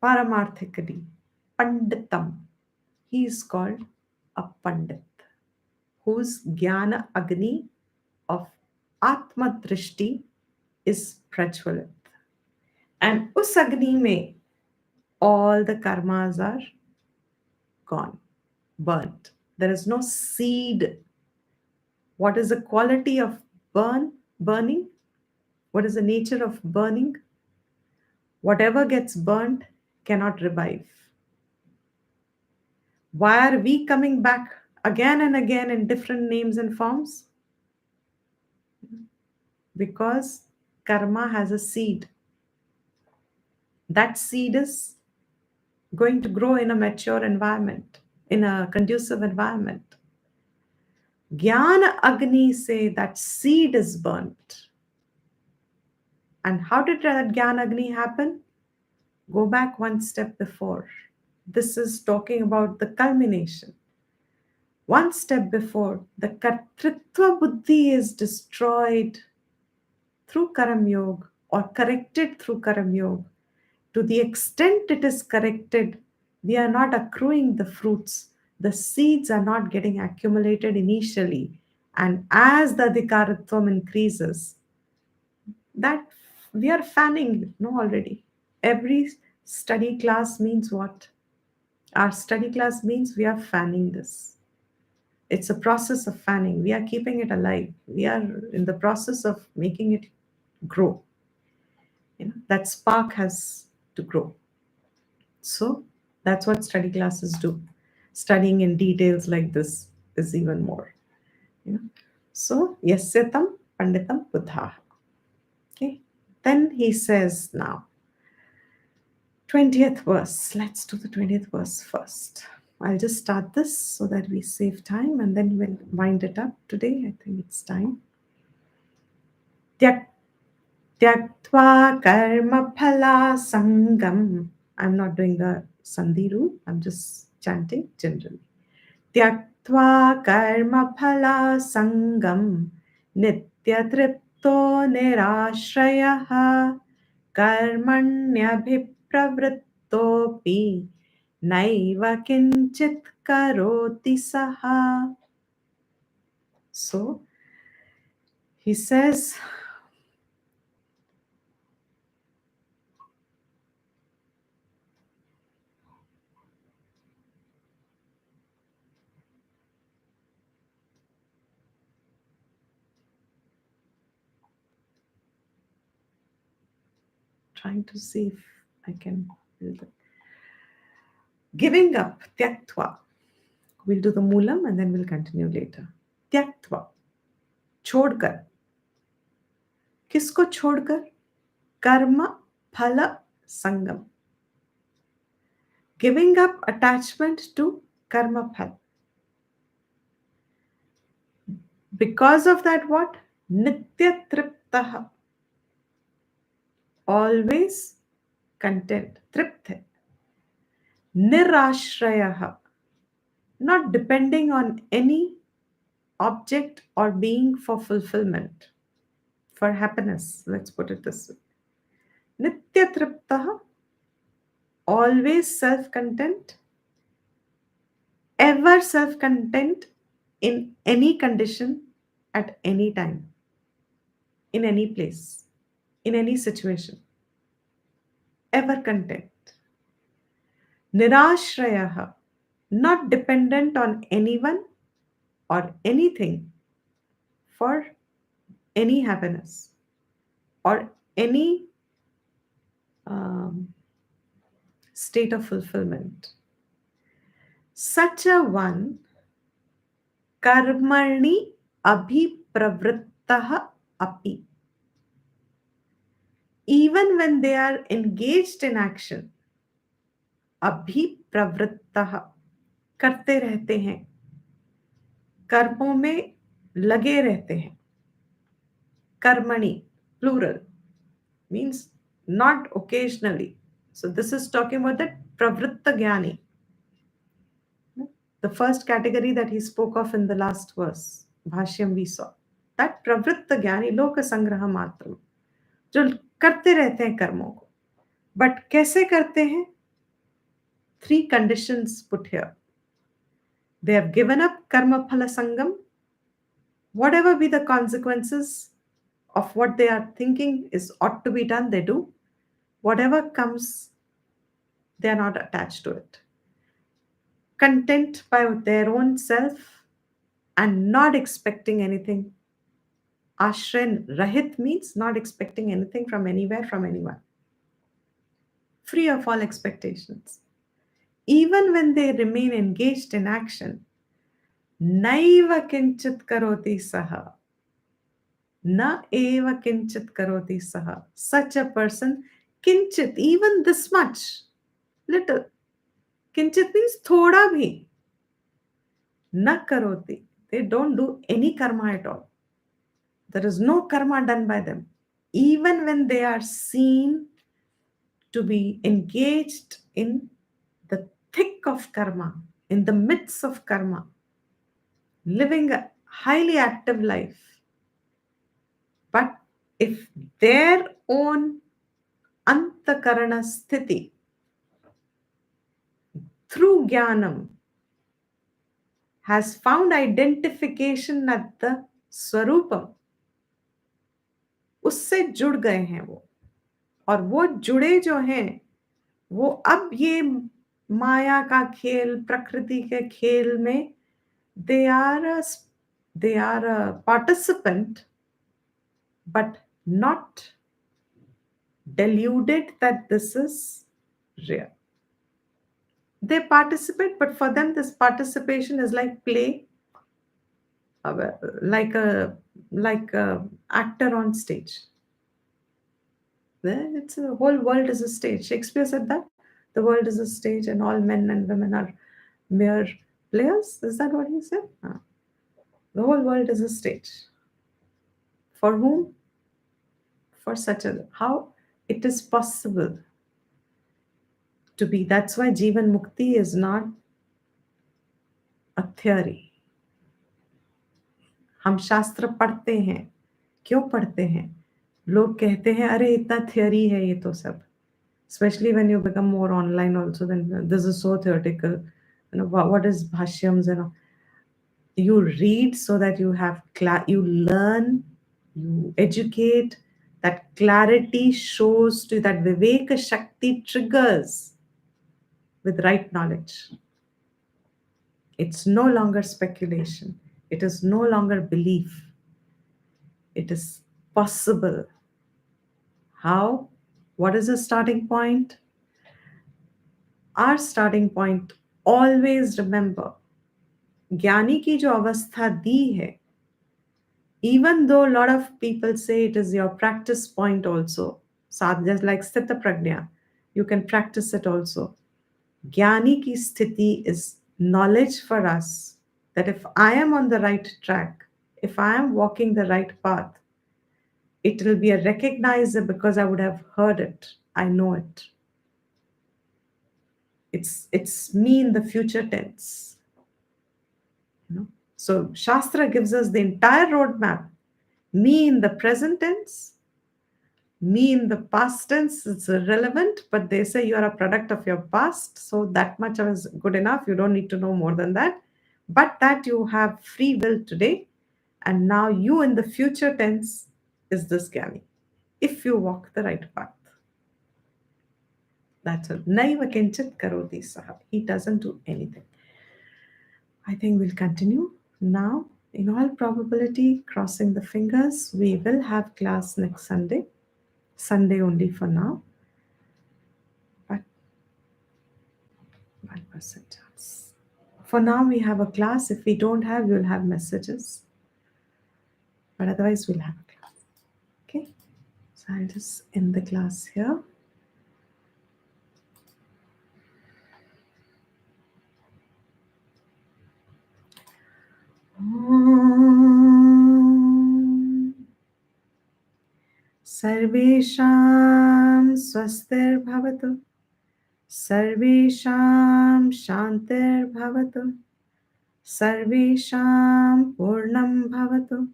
paramarthically, panditam. He is called a pandit, whose Jnana Agni of Atma Drishti is Prajwalit. And us Agni mein, all the karmas are gone, burnt. There is no seed What is the quality of burning? What is the nature of burning? Whatever gets burnt cannot revive. Why are we coming back again and again in different names and forms? Because karma has a seed. That seed is going to grow in a mature environment, in a conducive environment. Jnana Agni say that seed is burnt. And how did that Jnana Agni happen? Go back one step before. This is talking about the culmination. One step before, the kartritva buddhi is destroyed through karam yoga or corrected through karam yoga. To the extent it is corrected, we are not accruing the fruits. The seeds are not getting accumulated initially. And as the adhikaratvam increases, that we are fanning it, no, already. Every study class means what? Our study class means we are fanning this. It's a process of fanning. We are keeping it alive. We are in the process of making it grow. That spark has to grow. So that's what study classes do. Studying in details like this is even more. So yasyatam panditam buddha. Okay. Then he says now, 20th verse. Let's do the 20th verse first. I'll just start this so that we save time and then we'll wind it up today. I think it's time. Tyaktva karma phala sangam. I'm not doing the sandhi rule. I'm just chanting generally. Tyaktva karma phala sangam nitya tripto nirashrayaha कर्मण्यभिप्रवृत्तोऽपि नैव किञ्चित् karoti saha. So he says, trying to see if I can build it. Giving up, tyaktva. We'll do the moolam and then we'll continue later. Tyaktva, छोड़कर. किसको छोड़कर? कर्म phala sangam. Giving up attachment to karma phala. Because of that, what? Nitya triptaha. Always content. Triptha. Nirashrayaha. Not depending on any object or being for fulfillment, for happiness. Let's put it this way. Nitya triptaha. Always self-content. Ever self-content in any condition, at any time, in any place, in any situation. Ever content. Nirashrayaha. Not dependent on anyone or anything for any happiness or any state of fulfillment. Such a one, karmani abhipravrittaha api. Even when they are engaged in action, abhipravrittaha, करते रहते हैं, कर्मों में लगे रहते हैं. Karmani, plural, means not occasionally. So this is talking about that pravritta jnani. The first category that he spoke of in the last verse, Bhashyam we saw. That pravritta jnani, loka sangraha matram. जो करते रहते हैं कर्मों को. But कैसे करते हैं? 3 conditions put here. They have given up karma phala sangam. Whatever be the consequences of what they are thinking is ought to be done, they do. Whatever comes, they are not attached to it. Content by their own self and not expecting anything. Ashray Rahit means not expecting anything from anywhere, from anyone. Free of all expectations. Even when they remain engaged in action, naiva kinchit karoti saha. Na eva kinchit karoti saha. Such a person, kinchit, even this much, little. Kinchit means thoda bhi. Na karoti. They don't do any karma at all. There is no karma done by them. Even when they are seen to be engaged in the thick of karma, in the midst of karma, living a highly active life. But if their own antakarana sthiti through jnanam has found identification at the swarupam, उससे जुड़ गए हैं वो, और वो जुड़े जो हैं वो अब ये माया का खेल, प्रकृति के खेल में they are a participant but not deluded that this is real. They participate, but for them this participation is like play, like a actor on stage. It's the whole world is a stage. Shakespeare said that the world is a stage and all men and women are mere players. Is that what he said? The whole world is a stage. For whom? For such a, how it is possible to be. That's why Jivan Mukti is not a theory. हम शास्त्र पढ़ते हैं. क्यों पढ़ते हैं? लोग कहते हैं अरे इतना theory है ये तो सब. Especially when you become more online also, then this is so theoretical. You know, what is bhashyams and all. You read so that you have you learn, you educate. That clarity shows to that Viveka Shakti triggers with right knowledge. It's no longer speculation. It is no longer belief. It is possible. How? What is the starting point? Our starting point, always remember, ज्ञानी की जो अवस्था दी है, even though a lot of people say it is your practice point also, just like Sthita Prajna, you can practice it also. Jnani ki sthiti is knowledge for us that if I am on the right track, if I am walking the right path, it will be a recognizer because I would have heard it. I know it. It's me in the future tense. You know? So Shastra gives us the entire roadmap. Me in the present tense, me in the past tense, it's irrelevant, but they say you are a product of your past, so that much is good enough. You don't need to know more than that. But that you have free will today, and now you in the future tense is this Jnani, if you walk the right path. That's all. Naiva kinchit karoti saha. He doesn't do anything. I think we'll continue now. In all probability, crossing the fingers, we will have class next Sunday. Sunday only for now. But 1% chance. For now, we have a class. If we don't have, we'll have messages. But otherwise, we'll have a class. Okay? So I'll just end the class here. Sarvesham swastir bhavatu. Sarvesham shantir bhavatu. Sarvesham purnam bhavatu.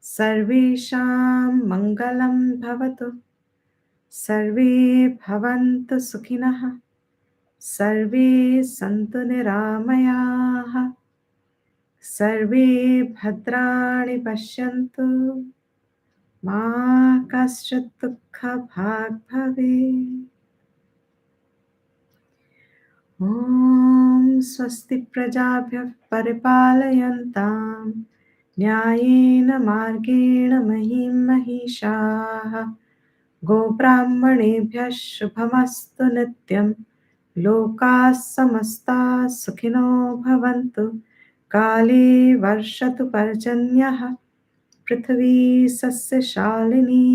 Sarvesham mangalam bhavatu. Sarve bhavantu sukhinah. Sarve santu niramayaha. Sarve bhadrani pashyantu. Ma kaschit dukha bhag bhave. Om स्वस्ति प्रजाभ्यः परिपालयन्तां न्यायेन मार्गेण महीं महिषाः गोब्राह्मणेभ्यः शुभमस्तु नित्यं लोकाः समस्ताः सुखिनो भवन्तु काले वर्षतु पर्जन्यः पृथिवी सस्यशालिनी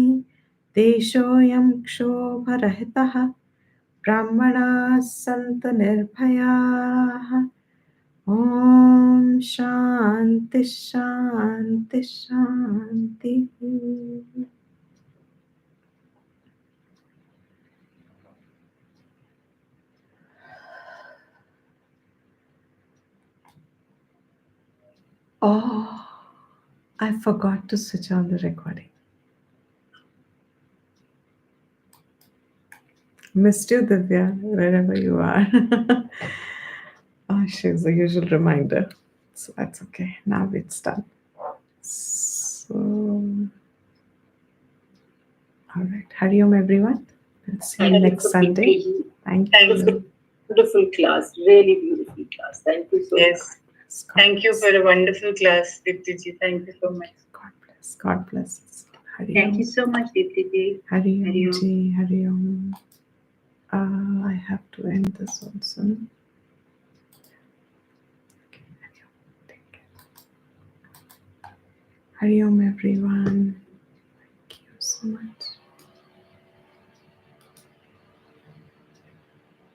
देशोऽयं क्षोभरहितः ब्राह्मणाः सन्तु निर्भयाः ॐ शान्ति शान्ति शान्तिः Oh, I forgot to switch on the recording. Missed you, Divya, wherever you are. Oh, she's the usual reminder. So that's okay. Now it's done. So, all right. Hari Om, everyone. We'll see you next Sunday. Thank you. Beautiful class, really beautiful class. Thank you so much. Yes. Thank you for a wonderful class, Diptiji. Thank you so much. God bless. God bless. Hari Thank Om. you so much, Diptiji. Hari Hari Om Om. Ji. Hari Om. I have to end this also. No? Okay, Hari Om. Take care. Hari Om, everyone. Thank you so much.